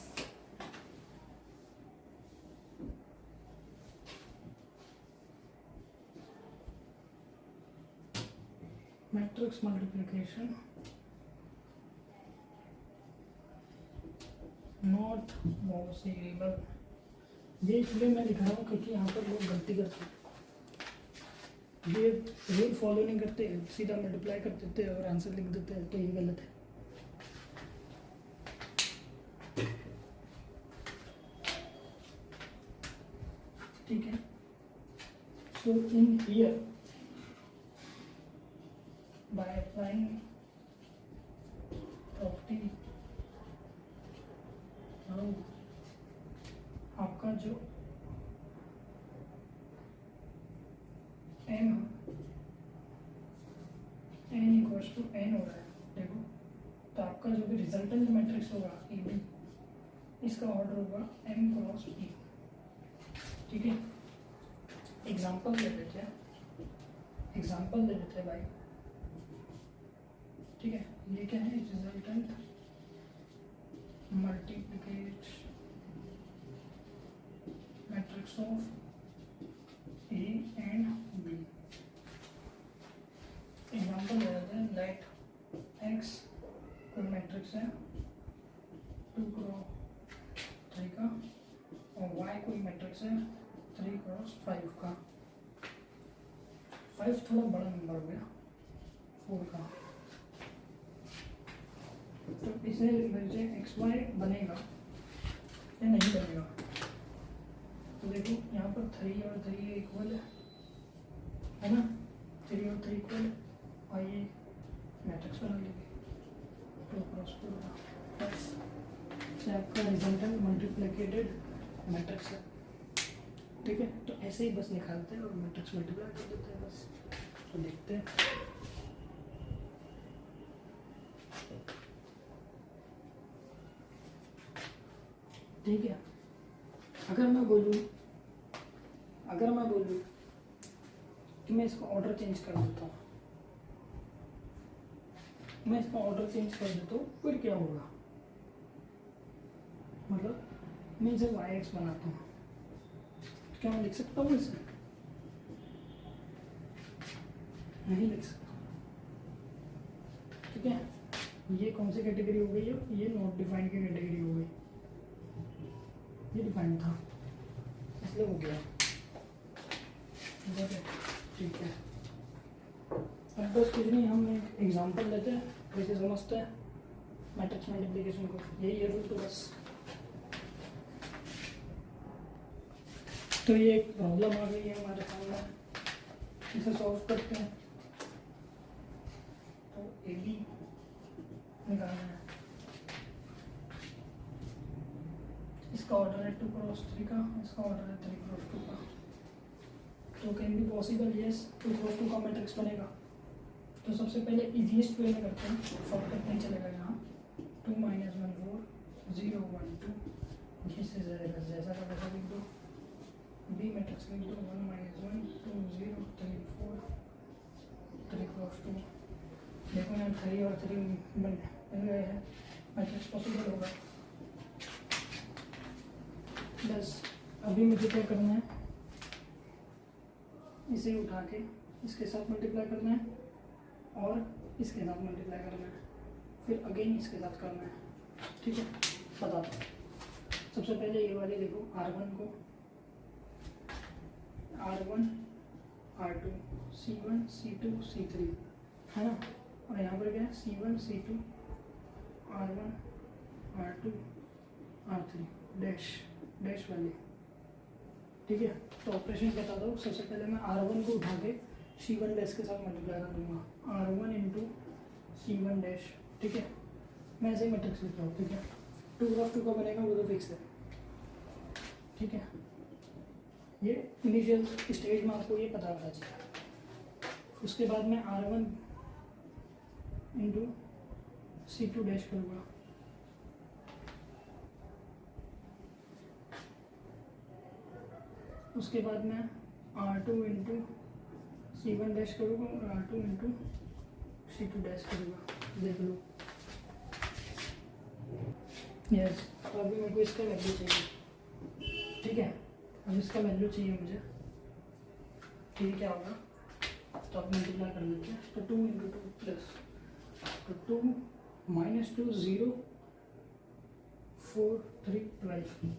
matrix multiplication not possible. ये इसलिए मैं लिख रहा हूँ क्योंकि यहाँ पर लोग गलती करते हैं, ये रूल फॉलो नहीं करते, सीधा मल्टीप्लाई कर देते हैं और आंसर लिख देते हैं, तो ये गलत है। ठीक है, so in here by applying property आपका जो n इक्वल्स टू n हो रहा है, देखो, तो आपका जो भी रिजल्टेंट मैट्रिक्स होगा ए बी, इसका ऑर्डर होगा m क्रॉस p। ठीक है, एग्जांपल ले लेते हैं, भाई। ठीक है, ये क्या है, resultant multiplicate matrix of A and B. Example ले लेते हैं, लेट एक्स कोई मैट्रिक्स है 2 क्रॉस 3 का, और वाई कोई मैट्रिक्स है 3 क्रॉस 5 का। 5 थोड़ा बड़ा नंबर हो गया 4 का, तो इसे मुझे एक्स वाई बनेगा या नहीं बनेगा। तो देखो यहाँ पर 3 और 3 इक्वल है ना, 3 और 3 इक्वल, और ये मैट्रिक्स बना लेंगे 2 क्रॉस 4 का, बस से आपका रिजल्टेंट मल्टीप्लिकेटेड मैट्रिक्स है। ठीक है, तो ऐसे ही बस निकालते हैं और मैट्रिक्स मल्टीप्लाई कर देते हैं बस। तो देखते हैं, ठीक है। अगर मैं बोलूँ कि मैं इसका ऑर्डर चेंज कर देता हूँ, फिर क्या होगा, मतलब मैं इसे yx बनाता हूँ, क्या मैं लिख सकता हूँ इसे? नहीं लिख सकता। ठीक है, ये कौन सी कैटेगरी हो गई है, ये नॉट डिफाइंड की कैटेगरी हो गई, ये डिफाइंड था इसलिए हो गया। ठीक है, अब बस कुछ नहीं, हम एक एग्जांपल लेते हैं, कैसे समझते हैं मैट्रिक्स मल्टीप्लिकेशन को, यही है रूल। तो बस, तो ये एक प्रॉब्लम आ गई है हमारे सामने, इसे सॉल्व करते हैं। तो ए बी निकालना है, इसका ऑर्डर है 2 क्रॉस 3 का, इसका ऑर्डर है 3 क्रॉस 2 का। तो can be possible, yes 2 cross 2 का मैट्रिक्स बनेगा। तो सबसे पहले इजीएस्ट वे में करते हैं, शॉर्टकट नहीं चलेगा यहाँ। 2 - 1 4 0 1 2, जिससे जैसा का वैसा लिख दो, बी मैट्रिक्स लिख दो 1 - 1 2 0 3 4 3 क्रॉस 2। देखो यहाँ 3 और 3 बन गए हैं, मैट्रिक्स पॉसिबल होगा। बस अभी मुझे क्या करना है, इसे उठा के इसके साथ मल्टीप्लाई करना है और इसके साथ मल्टीप्लाई करना है, फिर अगेन इसके साथ करना है। ठीक है, बताता हूँ। सबसे पहले ये वाले देखो, R1 को R1 R2 C1 C2 C3 है ना, और यहाँ पर क्या है C1 C2 R1 R2 R3 dash dash वाले, ठीक है। तो ऑपरेशन बता दो, सबसे पहले मैं R1 को उठा के C1 डैश के साथ मल्टीप्लाई कर दूंगा, R1 इंटू C1 डैश, ठीक है। मैं ऐसे ही मैट्रिक्स लिख रहा हूँ, ठीक है। 2 का बनेगा वो तो फिक्स है, ठीक है। ये इनिशियल स्टेज में आपको ये पता होना चाहिए। उसके बाद मैं R1 इंटू C2 डैश करूँगा, उसके बाद मैं R2 इंटू C1 डैश करूँगा और R2 इंटू C2 डैश करूँगा, देख लो। यस, तो अभी मेरे को इसका वैल्यू चाहिए, ठीक है। अब इसका वैल्यू चाहिए मुझे, ठीक है। क्या होगा, तो आप मल्टीप्लाई कर लेते हैं, तो 2 इंटू 2 प्लस, तो 2 माइनस 2 0 4 3 12।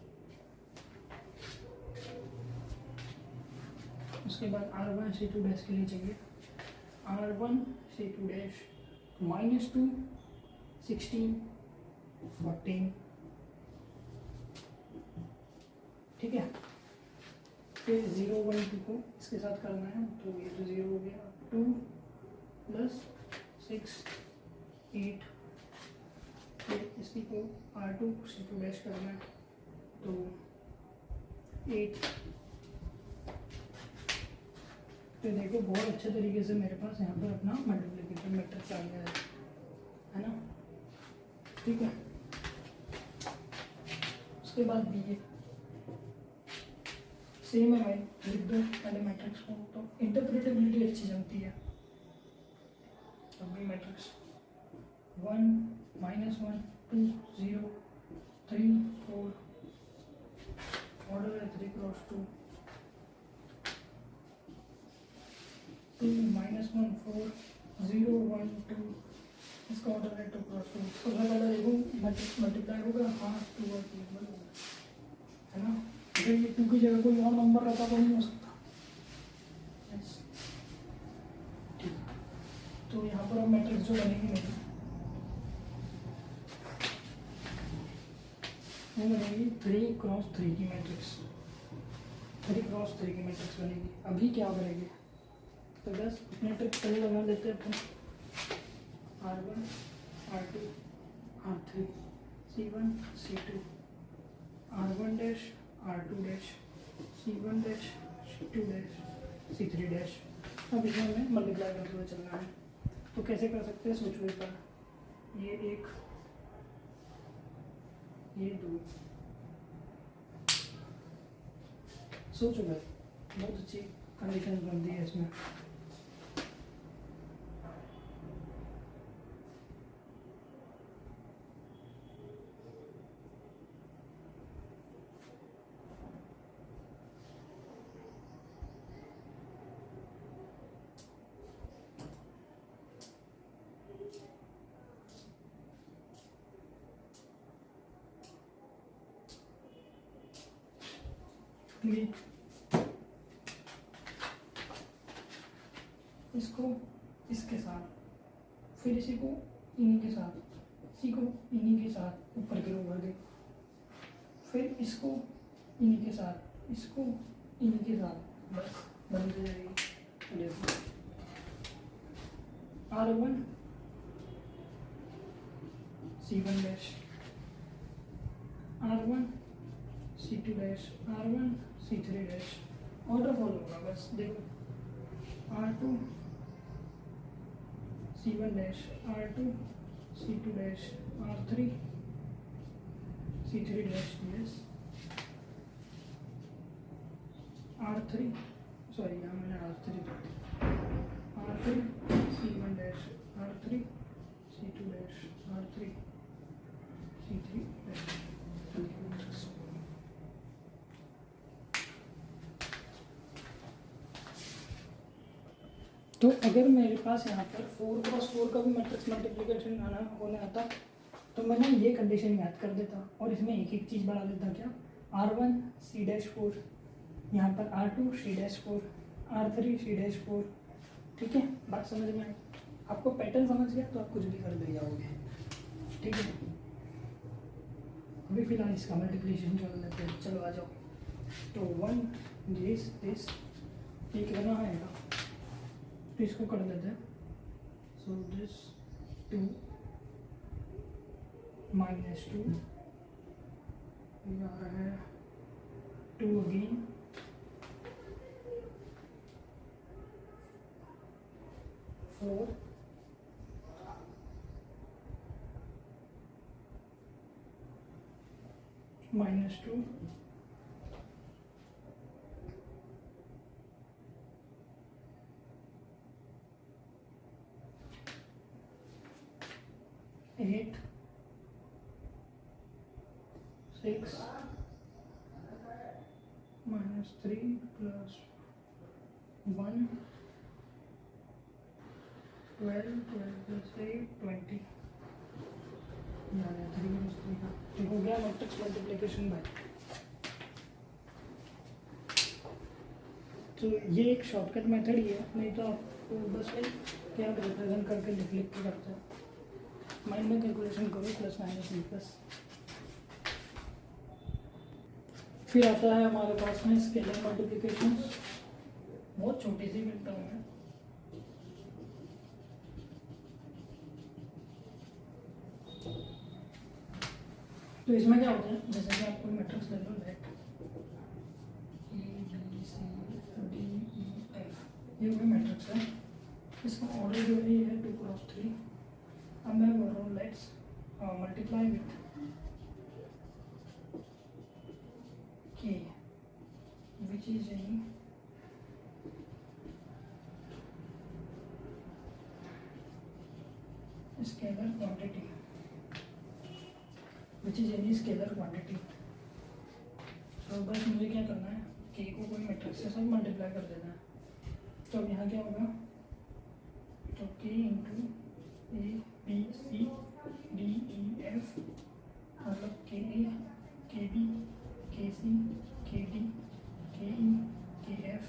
उसके बाद R1 C2 डैश के लिए चाहिए R1 C2 डैश माइनस 2 16 14, ठीक है। फिर 0 1 2 को इसके साथ करना है, तो ये तो 0 हो गया, 2 प्लस 6 8, फिर इसी को R2 C2 डैश करना है, तो 8। तो देखो बहुत अच्छे तरीके से मेरे पास यहाँ पर अपना मल्टीप्लिकेशन मैट्रिक्स आ गया है ना, ठीक है। उसके बाद भी ये सेम है भाई, लिख दो पहले मैट्रिक्स को, तो इंटरप्रेटेबिलिटी अच्छी जमती है। अभी मैट्रिक्स 1 -1 2 0 3 4, ऑर्डर है 3 क्रॉस 2 2 -1 4 0 1 2, इसका ऑर्डर है 2 क्रॉस 2। तो पहले देखो मैट्रिक्स मल्टीप्लाई होगा, हाँ 2 और 3 है ना। अगर ये 2 की जगह कोई और नंबर रहता तो नहीं हो सकता, ठीक। तो यहाँ पर अब मैट्रिक्स जो बनेगी मेरी, वो बनेगी 3 क्रॉस 3 की मैट्रिक्स, 3 क्रॉस 3 की मैट्रिक्स बनेगी। अभी क्या करेंगे, तो बस मैट्रिक्स पहले लगा लेते हैं अपन, R1 R2 R3 C1 C2 R1 dash R2 dash C1 dash C2 dash C3 dash. अब इसमें हमें मल्टीप्लाई करते हुए चलना है, तो कैसे कर सकते हैं सोचो एक बार। ये 1 ये 2, सोचो भाई, बहुत अच्छी कंडीशन बनती है इसमें। इसको इसके साथ, फिर इसी को इन्हीं के साथ, इसी को इन्हीं के साथ ऊपर की रो भर दे, फिर इसको इन्हीं के साथ, इसको इन्हीं के साथ, बस बन जाएगी। R1 C1 dash R1 C2 dash R1 C3 dash, order follow होगा बस। देखो R2 C1 dash R2 C2 dash R3 C3 dash dash R3, sorry यहाँ मैंने R3 C1 dash R3 C2 dash R3 C3 dash. तो अगर मेरे पास यहाँ पर 4 क्रॉस 4 का भी मैट्रिक्स मल्टीप्लिकेशन होने आता, तो मैं ना ये कंडीशन याद कर देता और इसमें एक एक चीज़ बढ़ा देता। क्या, R1 C डैश 4, यहाँ पर R2 C डैश 4, R3C-4। ठीक है, बात समझ में आई? आपको पैटर्न समझ गया तो आप कुछ भी कर ले जाओगे। ठीक है, अभी फिलहाल इसका मल्टीप्लिकेशन चल लेते हैं। चलो आ जाओ। तो 1 दिस एक करना आएगा तो इसको कर लेते हैं। सो दिस 2 -2 यहाँ है 2 अगेन, -4 8 6 -3 + 1 12 + 8 20। तो हो गया मैट्रिक्स मल्टीप्लिकेशन बाय। तो ये एक शॉर्टकट मेथड ही है, नहीं तो आप बस क्या रिप्रेजेंट करके लिख के करते हैं। माइंड में कैलकुलेशन करो +-, फिर आता है हमारे पास में स्केलर मल्टीप्लिकेशन। बहुत छोटी सी मिलता है। तो इसमें क्या होता है, जैसे कि आप कोई मैट्रिक्स ले लो, late A B C D E F, ये कोई मैट्रिक्स है। इसका ऑर्डर जो है ये है 2 × 3। अब मैं बोल रहा हूँ let's multiply with K which is any scalar quantity, which is any scalar quantity। तो बस मुझे क्या करना है, K को कोई मैट्रिक्स से सब मल्टीप्लाई कर देना है। तो अब यहाँ क्या होगा, तो K × A B C D E F, मतलब KA KB KC KD KE KF,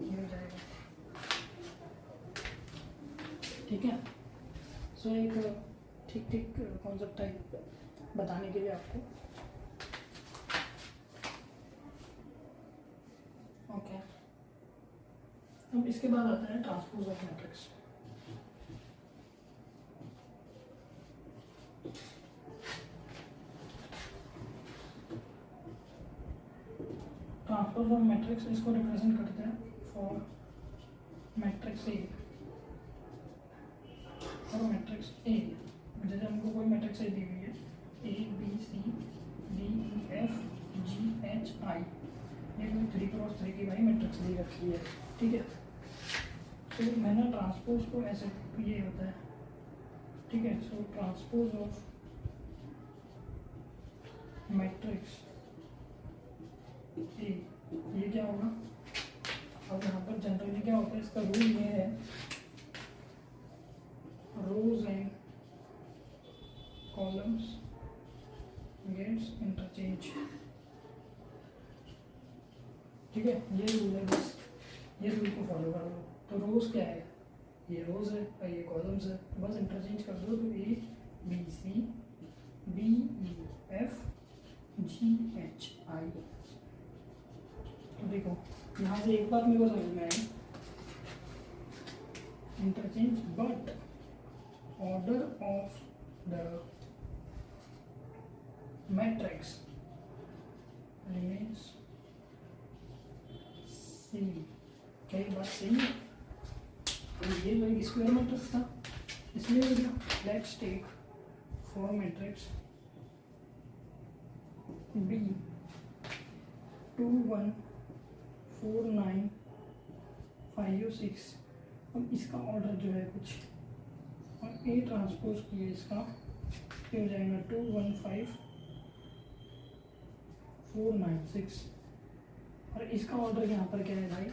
ये हो जाएगा। ठीक है, सो एक ठीक कॉन्सेप्ट टाइप बताने के लिए आपको। ओके, अब इसके बाद आता है transpose of matrix. Transpose of matrix इसको रिप्रेजेंट करते हैं for matrix A. For matrix A, जैसे हमको कोई मैट्रिक्स ए दी हुई है, A B C D E F G H I, ये कोई 3 × 3 की भाई मैट्रिक्स दी रखी है। ठीक है, तो मैंने ट्रांसपोज को ऐसे, ये होता है। ठीक है, सो ट्रांसपोज ऑफ मैट्रिक्स ए, ये क्या होगा। अब यहाँ पर जनरली क्या होता है, इसका रूल ये है, रोज एंड कॉलम्स गेट्स इंटरचेंज। ठीक है, ये रूल है, बस ये रूल को फॉलो कर लो। तो रोज क्या है, ये रोज है और ये कॉलम्स है, बस इंटरचेंज कर दो। तो A B C D E F G H I। तो देखो यहाँ से एक बात मेरे को समझ में आई, interchange but order of the matrix remains same. क्या ये बात सही है? तो ये जो स्क्वायर मैट्रिक्स था, इसमें let's take for matrix B 2 1 4 9 5 6। अब इसका ऑर्डर जो है कुछ, और A ट्रांसपोज किए इसका, ये हो जाएगा 2 1 5 4 9 6। और इसका ऑर्डर यहाँ पर क्या है भाई,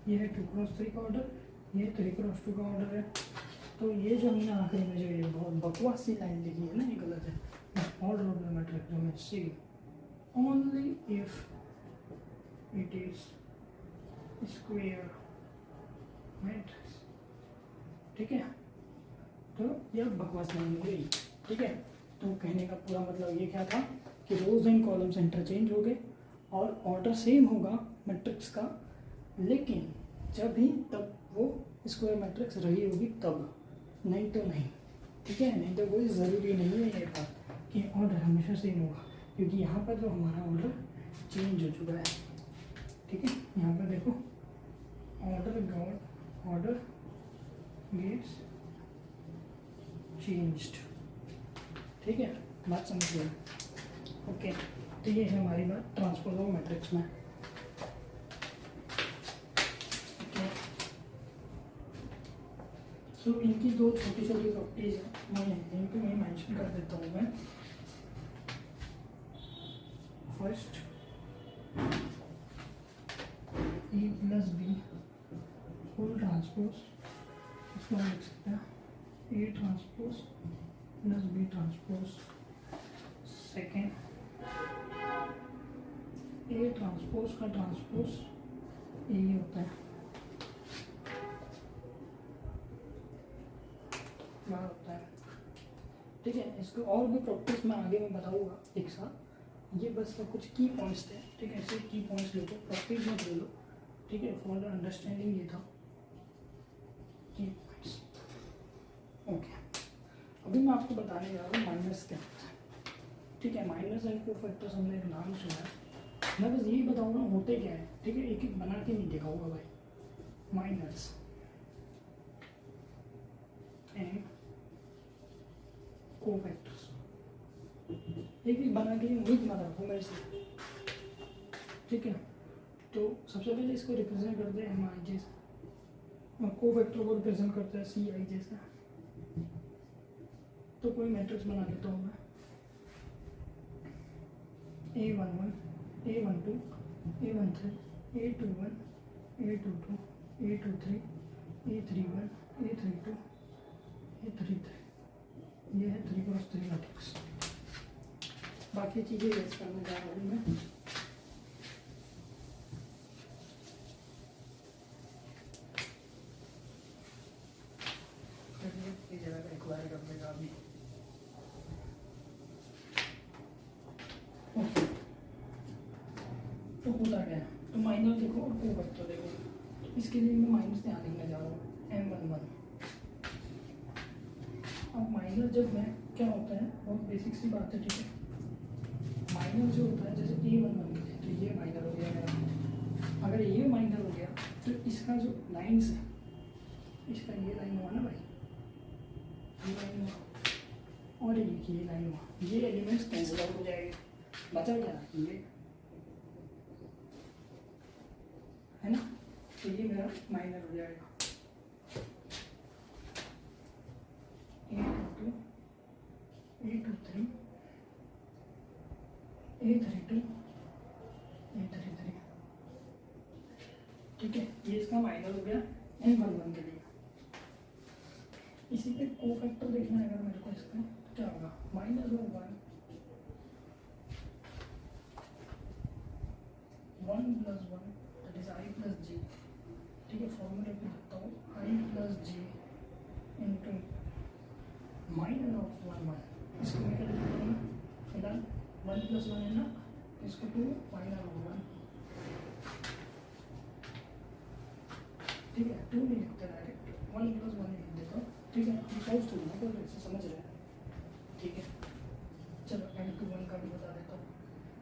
ये है 2 × 3 का ऑर्डर, ये 3 × 2 का ऑर्डर है। तो ये जो हमने आखिरी में जो ये बहुत बकवास सी लाइन लिखी है ना, ये गलत है। ऑर्डर ऑफ द मैट्रिक्स जो मैं see only if it is square matrix, ठीक है। तो यह बकवास नहीं हो गई, ठीक है। तो कहने का पूरा मतलब ये क्या था कि रोज एंड कॉलम्स इंटरचेंज हो गए और ऑर्डर सेम होगा मैट्रिक्स का, लेकिन जब भी तब वो स्क्वायर मैट्रिक्स रही होगी तब, नहीं तो नहीं, ठीक है। नहीं तो कोई ज़रूरी नहीं है ये बात कि ऑर्डर हमेशा सेम होगा, क्योंकि यहाँ पर जो हमारा ऑर्डर चेंज हो चुका है, ठीक है। यहाँ पर देखो ऑर्डर गेट्स चेंज्ड, ठीक है। बात समझ गए, ओके। तो ये है हमारी बात ट्रांसपोज ऑफ मैट्रिक्स में, ओके। सो इनकी दो छोटी छोटी प्रॉपर्टीज हैं, मैं इनको मैं मेंशन कर देता हूँ मैं। First A plus B whole transpose, इसको हम लिख सकते हैं A transpose plus B transpose. Second A transpose का ट्रांसपोज ए होता है, क्या होता है, ठीक है। इसको और भी प्रॉपर्टीज मैं आगे में बताऊंगा एक साथ, ये बस कुछ की पॉइंट्स थे, ठीक है। ऐसे की पॉइंट्स ले लो, प्रॉपर्टीज मत ले लो, ठीक है। फॉर द अंडरस्टैंडिंग ये था की पॉइंट्स, ओके। अभी मैं आपको बताने जा रहा हूँ माइनस क्या होता है, ठीक है। माइनस एंड कोफैक्टर्स हमने एक नाम सुना है, मैं बस यही बताऊँगा होते क्या है, ठीक है। एक एक बना के नहीं दिखाऊंगा भाई। माइनस एंड कोफैक्टर्स एक एक बना के उम्मीद मत रखो मेरे से, ठीक है। तो सबसे पहले इसको रिप्रेजेंट करते हैं एम आई जैसे, और कोफैक्टर को रिप्रेजेंट करते हैं सी आई जैसा। तो कोई मैट्रिक्स बना लेता हूँ मैं, A11 A12 A13 A21 A22 A23 A31 A32 A33, ये है 3x3 मैट्रिक्स। बाकी चीज़ें रेस करने जा रहा हूँ मैं। ये जगह का एक्वायर कर देगा अभी, ओके। तो होता क्या है, तो माइनस देखो और कोफैक्टर देखो, इसके लिए मैं माइनस यहाँ लिखने जा रहा हूँ M11। अब माइनस जब मैं क्या होता है, बहुत बेसिक सी बात है, ठीक है। माइनस जो होता है जैसे A11 के लिए, तो ये माइनर हो गया मेरा। अगर ये माइनर हो गया तो इसका जो लाइन्स है, इसका ये लाइन हुआ ना भाई, ये लाइन हुआ और ये लाइन हुआ, ये एलिमेंट्स कैंसिल आउट हो जाएंगे, बचा क्या ये, है ना। तो ये मेरा माइनर हो जाएगा A22 A23 A32 A33, ठीक है। ये इसका माइनर हो गया M11 के लिए। इसी पे कोफैक्टर देखना है अगर मेरे को इसका, तो क्या होगा, -1 1 + 1 दैट इज I + J, ठीक है। फॉर्मूले पे लिखता हूँ I + J into minor of 1 1, इसको मैं क्या लिखता हूँ फिलहाल 1 + 1 है ना, इसको 2 माइनर ऑफ 1, ठीक है। 2 नहीं लिखते डायरेक्ट, 1 + 1 लिख देता हूँ, ठीक है। हम सॉल्व तो नहीं कर रहे, समझ रहे हैं, ठीक है। चलो M21 का भी बता देता हूँ।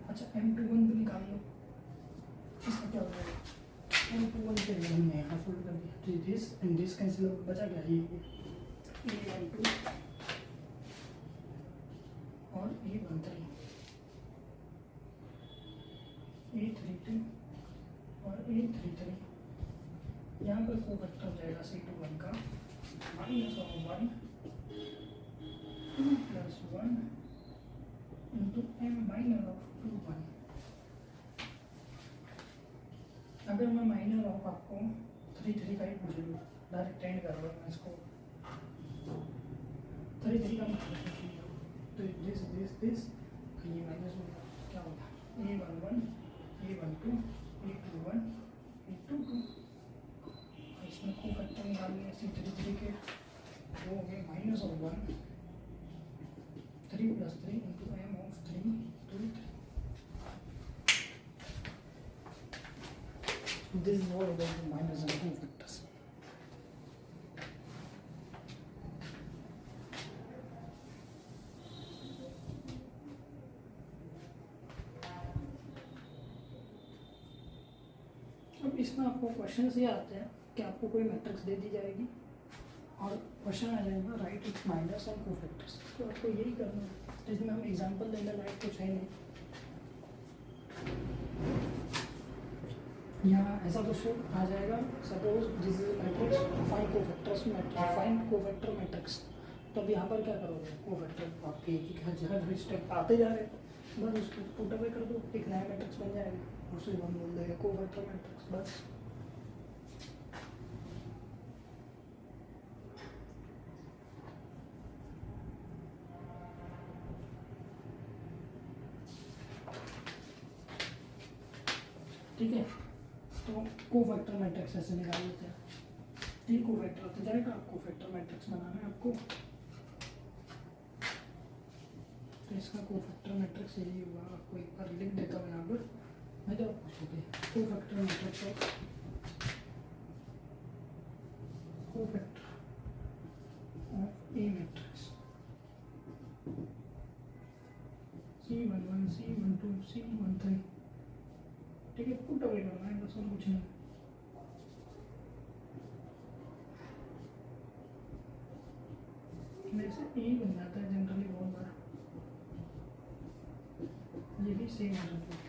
अच्छा M21 भी निकाल लो, इसका क्या हो जाएगा, M21 के लिए हमने यहाँ फुल कर दिया, तो दिस एंड दिस कैंसिल हो, बचा क्या ये A12 और A13 A32 और A33, यहाँ पर कोफैक्टर हो जाएगा C21 का -1 2 + 1 इंटू M माइनर ऑफ 2 1। अगर मैं माइनर ऑफ आपको 3 3 का ही पूछ लूँ, डायरेक्ट एंड कर रहा हूँ इसको, 3 3 का मतलब तो दिस ये माइनस में क्या होगा A11 A12 A21 into two, इसमें को फैक्टर निकालने ऐसे 3 के वो हो गए minus of 1, 3 + 3 into m of 3 2 3. This is all about the minus and two factors. अब इसमें आपको क्वेश्चन ये आते हैं कि आपको कोई मैट्रिक्स दे दी जाएगी और क्वेश्चन आ जाएगा राइट इट्स माइनस एंड को फैक्टर्स. तो आपको यही करना है. इसमें हम एग्जांपल देने लायक कुछ है नहीं. यहाँ ऐसा कुछ आ जाएगा, suppose this is matrix find cofactors matrix, find cofactor matrix. तो अब यहाँ पर क्या करोगे, कोफैक्टर आपके एक हर स्टेप आते जा रहे हैं, बस उसको पुट अवे कर दो, एक नया मैट्रिक्स बन जाएगा, उसे हम बोल देंगे कोफैक्टर मैट्रिक्स. बस ठीक है. तो कोफैक्टर मैट्रिक्स ऐसे निकाल लेते हैं. ये कोफैक्टर तो जाएगा, कोफैक्टर मैट्रिक्स बनाना है आपको. तो इसका कोफैक्टर मैट्रिक्स यही होगा. आपको एक बार लिख देता हूँ यहाँ पर, मैं तो पूछोगे cofactor matrix of cofactor of A matrix C11 C12 C13. ठीक है, पुट अवे करना है बस, और कुछ नहीं. मेरे से ए बन जाता है जनरली बहुत बार. ये भी सेम हो जाता है.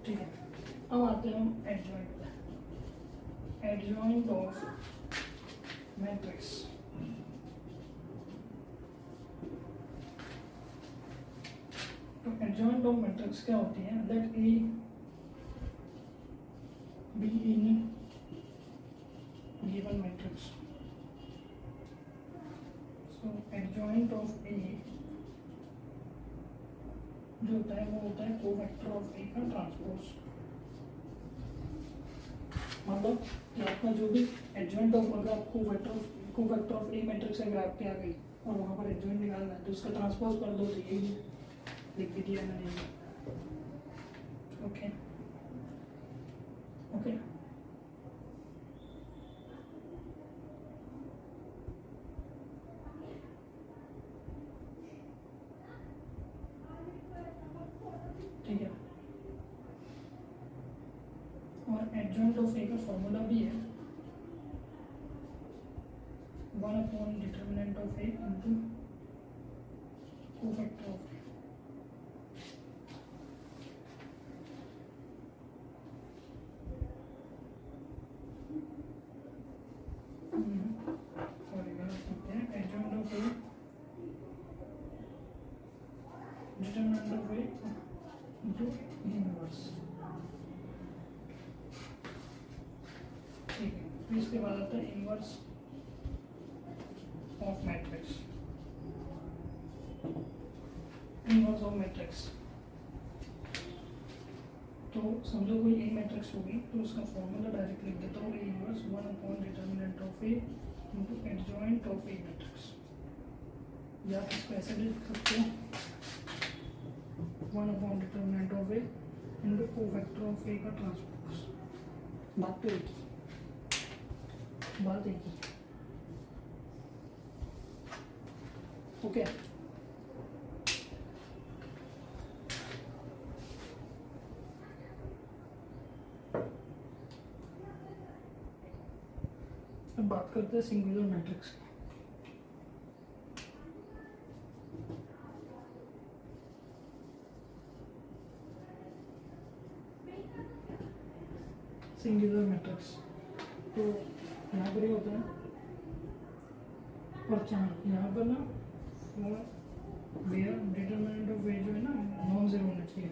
ठीक है, अब आते हैं हम एडजॉइंट पे. Adjoint of matrix. तो एडजॉइंट ऑफ मैट्रिक्स क्या होती है, let A B in given matrix. So adjoint of A जो होता है वो होता है कोफैक्टर ऑफ ए का ट्रांसपोज. मतलब कि आपका जो भी एडजॉइंट ऑफ, अगर आप कोफैक्टर ऑफ ए मैट्रिक्स अगर आपके आ गई और वहाँ पर एडजॉइंट निकालना है तो उसका ट्रांसपोज कर दो. तो यही लिख भी दिया मैंने. Okay okay. ठीक है, और एडजॉइंट ऑफ ए का फॉर्मूला भी है 1/डिटर्मिनेंट of A into cofactor of A. Sorry गलत लिखते हैं. Adjoint of A determinant of A into inverse. ठीक है, फिर इसके बाद आता है inverse of matrix. Inverse of matrix तो समझो कोई ए मैट्रिक्स होगी तो उसका फॉर्मूला डायरेक्ट लिख देता हूँ. ए इनवर्स 1/डिटर्मिनेंट of A into adjoint of A matrix. या इसको ऐसे भी लिख सकते हो 1/डिटर्मिनेंट of A into cofactor of A का ट्रांसपोज. बात तो एक ही, बात एक ही. ओके. अब बात करते हैं सिंगुलर मैट्रिक्स की. सिंगुलर मैट्रिक्स तो यहाँ पर ही होता है. और यहाँ पर ना वेयर डिटर्मिनेंट ऑफ ए जो है ना नॉन जीरो होना चाहिए.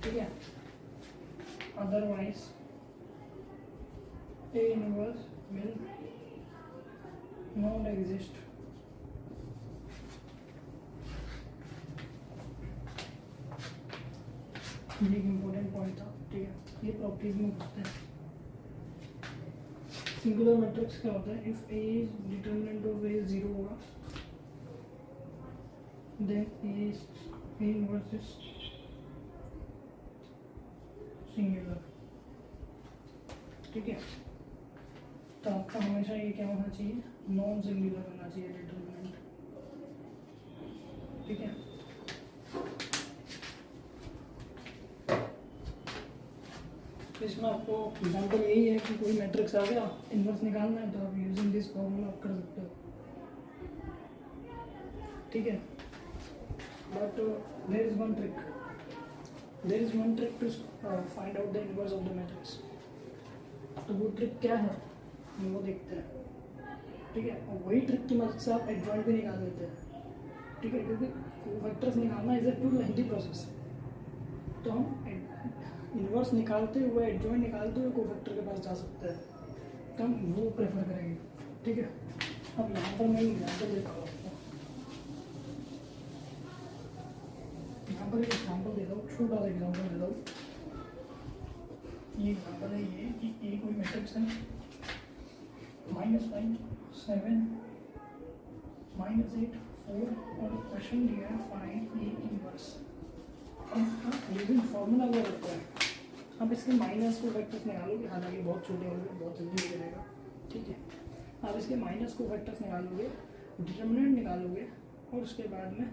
ठीक है, otherwise A inverse will not exist. ये एक इम्पोर्टेंट पॉइंट था, ठीक है। ये प्रॉपर्टीज में पूछते हैं। सिंगुलर मैट्रिक्स क्या होता है? If A is determinant of A 0 होगा, then A inverse is singular, ठीक है। तो आपका हमेशा ये क्या होना चाहिए? नॉन सिंगुलर होना चाहिए डिटरमिनेंट, ठीक है। तो इसमें आपको एग्जांपल यही है कि कोई मैट्रिक्स आ गया, इन्वर्स निकालना है, तो आप यूजिंग दिस फॉर्मूला आप कर सकते हो, ठीक है। But there is one trick, to find out the inverse of the matrix. तो वो ट्रिक क्या है हम वो देखते हैं, ठीक है। और वही ट्रिक की मदद से आप एडजॉइंट भी निकाल देते हैं, ठीक है, क्योंकि कोवेक्टर्स निकालना is a too lengthy process. तो हम इन्वर्स निकालते हुए, एडजॉइंट निकालते हुए कोवेक्टर के पास जा सकते हैं, तो हम वो प्रेफर करेंगे, ठीक है। अब यहाँ पर मैं एग्जाम्पल देता हूँ आपको, यहाँ पर एक एग्जाम्पल देता हूँ, छोटा सा एग्जाम्पल देता हूँ। ये एग्जाम्पल है ये कि ए कोई मैट्रिक्स है, -5 7 -8 4, और क्वेश्चन दिया है find A inverse. Using formula वो होता है, आप इसके माइनस को वेक्टर्स निकालोगे, हालांकि बहुत छोटे होंगे, बहुत जल्दी हो जाएगा, ठीक है। आप इसके माइनस को वेक्टर्स निकालोगे, डिटरमिनेंट निकालोगे, और उसके बाद में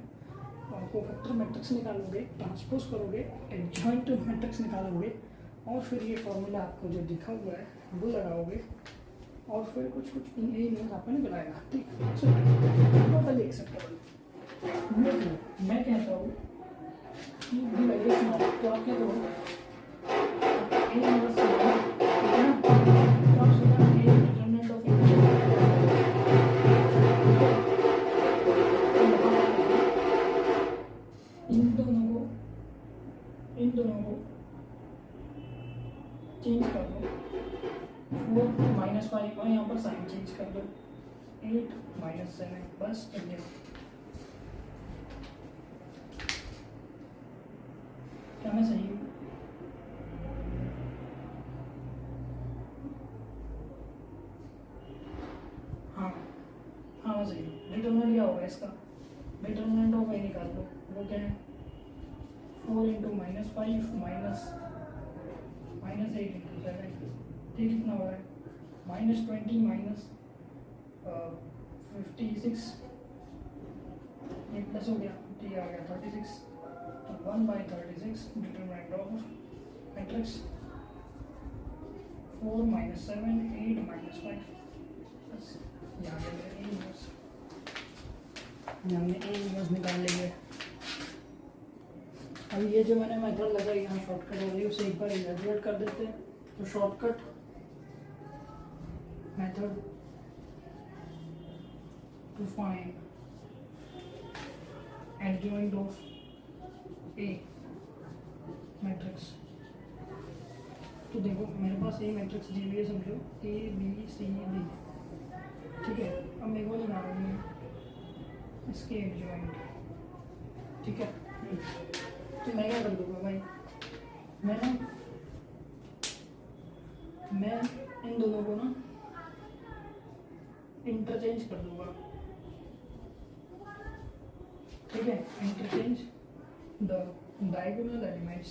कोफैक्टर मैट्रिक्स निकालोगे, ट्रांसपोज करोगे, एडजॉइंट मैट्रिक्स निकालोगे, और फिर ये फॉर्मूला आपको जो दिखा हुआ है वो लगाओगे, और फिर कुछ इन्वर्स आपको निकलाएगा, ठीक है। Totally acceptable. मैं कहता हूँ कि तो आप क्या करोगे, ए इनवर्स ठीक है ना, तो आप सीधा ए डिटरमिनेंट ऑफ इन दोनों को चेंज कर दो, 4 -5 और यहाँ पर साइन चेंज कर दो, 8 -7, बस इंडिया। क्या मैं सही हूँ? हाँ मैं सही हूँ। डिटरमिनेंट क्या होगा इसका? डिटरमिनेंट ऑफ ए निकाल दो, वो क्या है? 4 × -5 -8 × 7, ठीक, कितना हो रहा है? -20 -56, ये प्लस हो गया, ठीक आ गया 36, तो 1/36 डिटरमिनेंट ऑफ मैट्रिक्स 4 -7 8 -5, बस यहाँ पे ए इनवर्स, हमने ए इनवर्स निकाल लेंगे। अब ये जो मैंने मेथड लगाई यहाँ शॉर्टकट हो रही है, उसे एक बार इवैल्यूएट कर देते हैं। तो shortcut method to find adjoint of A matrix. तो देखो मेरे पास ए मैट्रिक्स दी हुई है, समझो A B C D, ठीक है। अब मेरे को निकालना है इसके एडजॉइंट, ठीक है। तो मैं क्या कर दूँगा भाई, मैं इन दोनों को ना इंटरचेंज कर दूँगा, ठीक है। इंटरचेंज द डायगोनल एलिमेंट्स,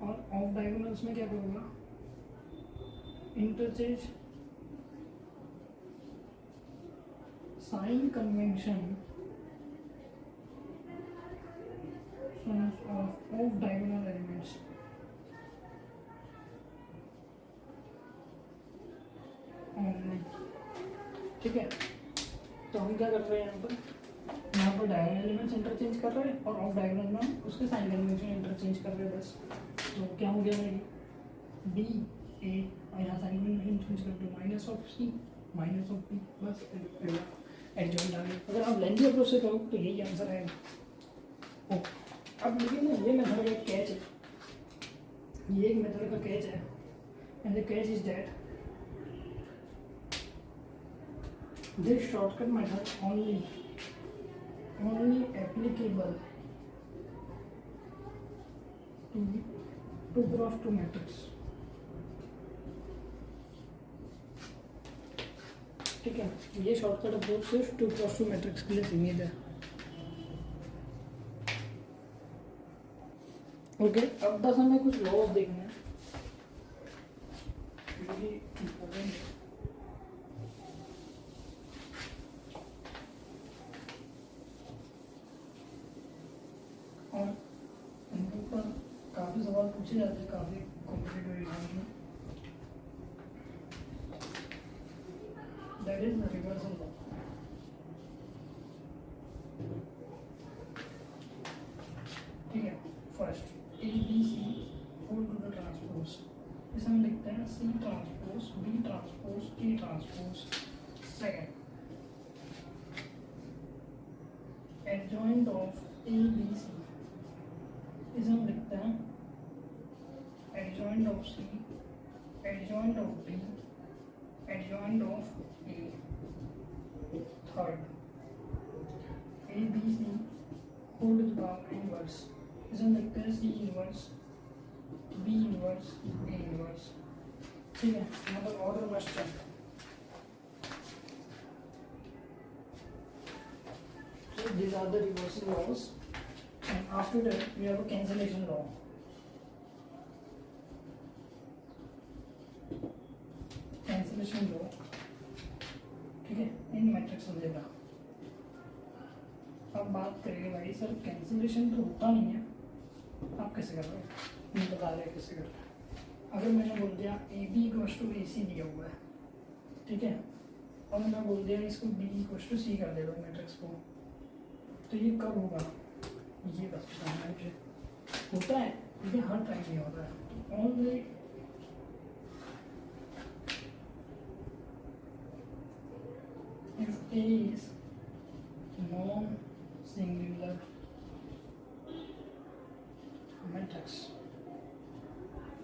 और ऑफ डायगोनल्स में क्या करूँगा? Interchange sign convention of diagonal elements, ठीक है। तो हम क्या कर रहे हैं यहाँ पर डायगोनल एलिमेंट्स इंटरचेंज कर रहे हैं, और ऑफ डायगोनल में हम उसके साइन कन्वेंशन इंटरचेंज कर रहे हैं, बस। तो क्या हो गया मेरी B A, और यहाँ साइन कन्वेंशन चेंज कर दो, -C -B, बस एडजॉइंट आ गया। अगर आप लेंथी अप्रोच से करो तो यही आंसर आएगा। अब लेकिन ना ये मेथड का कैच है, ये एक मेथड का कैच है, and the catch is that this shortcut method only only applicable to 2x2 matrix। ठीक है, ये शॉर्टकट अप्रोच सिर्फ 2x2 मैट्रिक्स के लिए सीमित है। ओके, अब बस हमें कुछ लॉज देखने हैं जो कि इम्पोर्टेंट है। और इनके ऊपर काफ़ी सवाल पूछे जाते हैं काफ़ी कॉम्पिटिटिव एग्जाम्स में। That is the reversal law. ठीक है, first A B C whole to the transpose, इसे हम लिखते हैं C transpose B transpose A transpose. Second, adjoint of A B C, इसे हम लिखते हैं adjoint of C adjoint of B adjoint of A. Third, A B C whole to the power inverse, इसे हम लिखते हैं C inverse B inverse A inverse. ठीक है, यहाँ पर order must check. So these are the reversal laws, and after that we have a cancellation law। Cancellation law, ठीक है, इन मैट्रिक्स अलजेब्रा। अब बात करेंगे भाई सर कैंसिलेशन तो होता नहीं है, आप कैसे कर रहे हो? नहीं बता रहे कैसे कर रहे हैं। अगर मैंने बोल दिया ए बी इक्वल्स टू ए सी दिया हुआ है, ठीक है, और मैंने बोल दिया इसको बी इक्वल्स टू सी कर दे दो मैट्रिक्स को, तो ये कब होगा? ये बस बताना है मुझे। होता है लेकिन हर टाइम नहीं होता है। Only if A is non-singular matrix,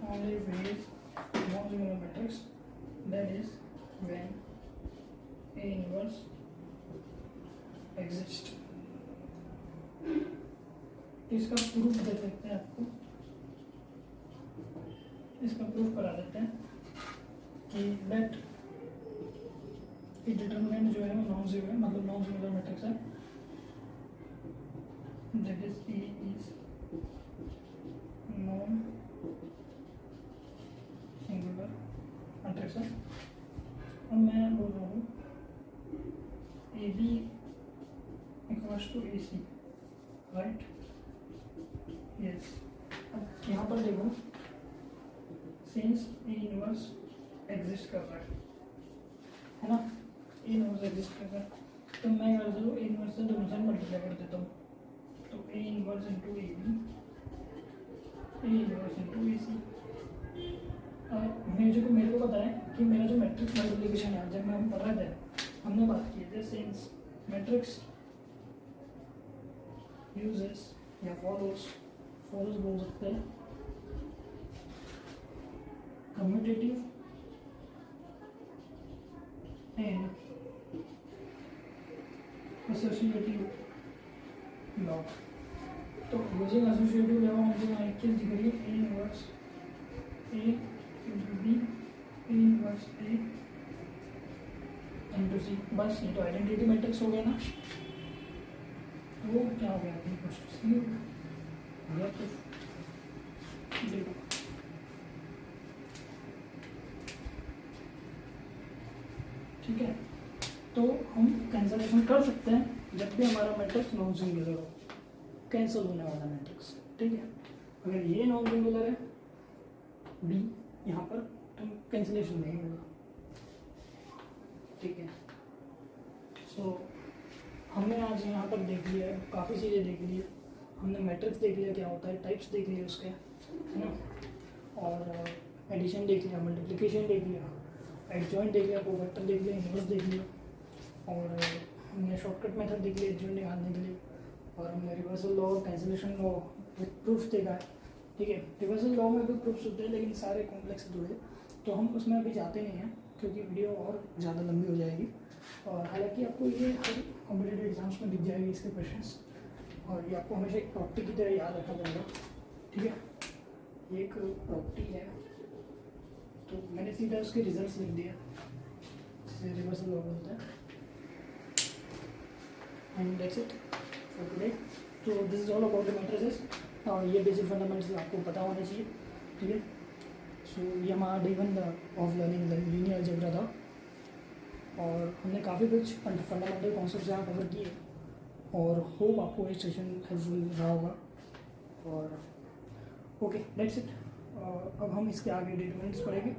only if A is non-singular matrix, that is when A inverse exists। इसका प्रूफ दे सकते हैं आपको, इसका प्रूफ करा देते हैं कि लेट डिटरमिनेंट जो है वो नॉन जीरो है, मतलब नॉन सिंगुलर मैट्रिक्स है। That is A is non singular matrix है। अब मैं बोल रहा हूँ A B equals to A C, right? Yes. अब यहाँ पर देखो सिंस ए इनवर्स एग्जिस्ट कर रहा है ना, ए इनवर्स एग्जिस्ट कर रहा है, तो मैं कर दूँ ए इनवर्स से दोनों साइड मल्टीप्लाई कर देता हूँ, तो A inverse into A B A inverse into A C. मेरे को पता है कि मेरा जो मैट्रिक्स मल्टीप्लिकेशन है, जब मैं हम पढ़ रहे थे हमने बात की थी सिंस मैट्रिक्स यूजेस या फॉलोज बोल सकते हैं कम्यूटेटिव एंड एसोसिएटिव लॉ। तो यूजिंग एसोसिएटिव लॉ मुझे यहाँ 21 degree A inverse A into B A inverse A into C, बस ये तो आइडेंटिटी मैट्रिक्स हो गया ना, तो वो क्या हो गया बी इक्वल्स टू सी हो गया। तो देखो ठीक है, तो हम कैंसलेशन कर सकते हैं जब भी हमारा मैट्रिक्स नॉन सिंगुलर हो, कैंसिल होने वाला मैट्रिक्स। ठीक है, अगर ये नॉन सिंगुलर है बी यहाँ पर, तो कैंसलेशन नहीं होगा। ठीक है, सो हमने आज यहाँ पर देख लिया है, काफ़ी चीज़ें देख ली है। हमने मैट्रिक्स देख लिया क्या होता है, टाइप्स देख लिए उसके, है ना, और एडिशन देख लिया, मल्टीप्लिकेशन देख लिया, एडजॉइंट देख लिया, कोवेक्टर देख लिया, इनवर्स देख लिया, और हमने शॉर्टकट मेथड देख लिया एडजॉइंट निकालने के लिए, और हमने रिवर्सल लॉ और कैंसिलेशन लॉ विद प्रूफ देखा है। ठीक है, रिवर्सल लॉ में भी प्रूफ्स होते हैं लेकिन सारे कॉम्प्लेक्स जुड़े, तो हम उसमें अभी जाते नहीं हैं क्योंकि वीडियो और ज़्यादा लंबी हो जाएगी। और हालांकि आपको ये हर कॉम्पिटेटिव एग्जाम्स में दिख जाएगी इसके क्वेश्चंस, और ये आपको हमेशा एक प्रॉपर्टी की तरह याद रखना पड़ेगा, ठीक है। ये एक प्रॉपर्टी है, तो मैंने सीधा उसके रिजल्ट्स लिख दिया, जिसे रिवर्सल लॉ बोलते हैं। And that's it for today. तो this is all about the matrices. ये बेसिक फंडामेंट्स आपको पता होना चाहिए, ठीक है। सो ये हमारा day 1 of learning linear algebra था, और हमने काफ़ी कुछ फंडामेंटल कॉन्सेप्ट्स यहाँ कवर किए, और होप आपको ये सेशन हेल्पफुल रहा होगा। और ओके दैट्स इट। अब हम इसके आगे डिटरमिनेंट्स पढ़ेंगे,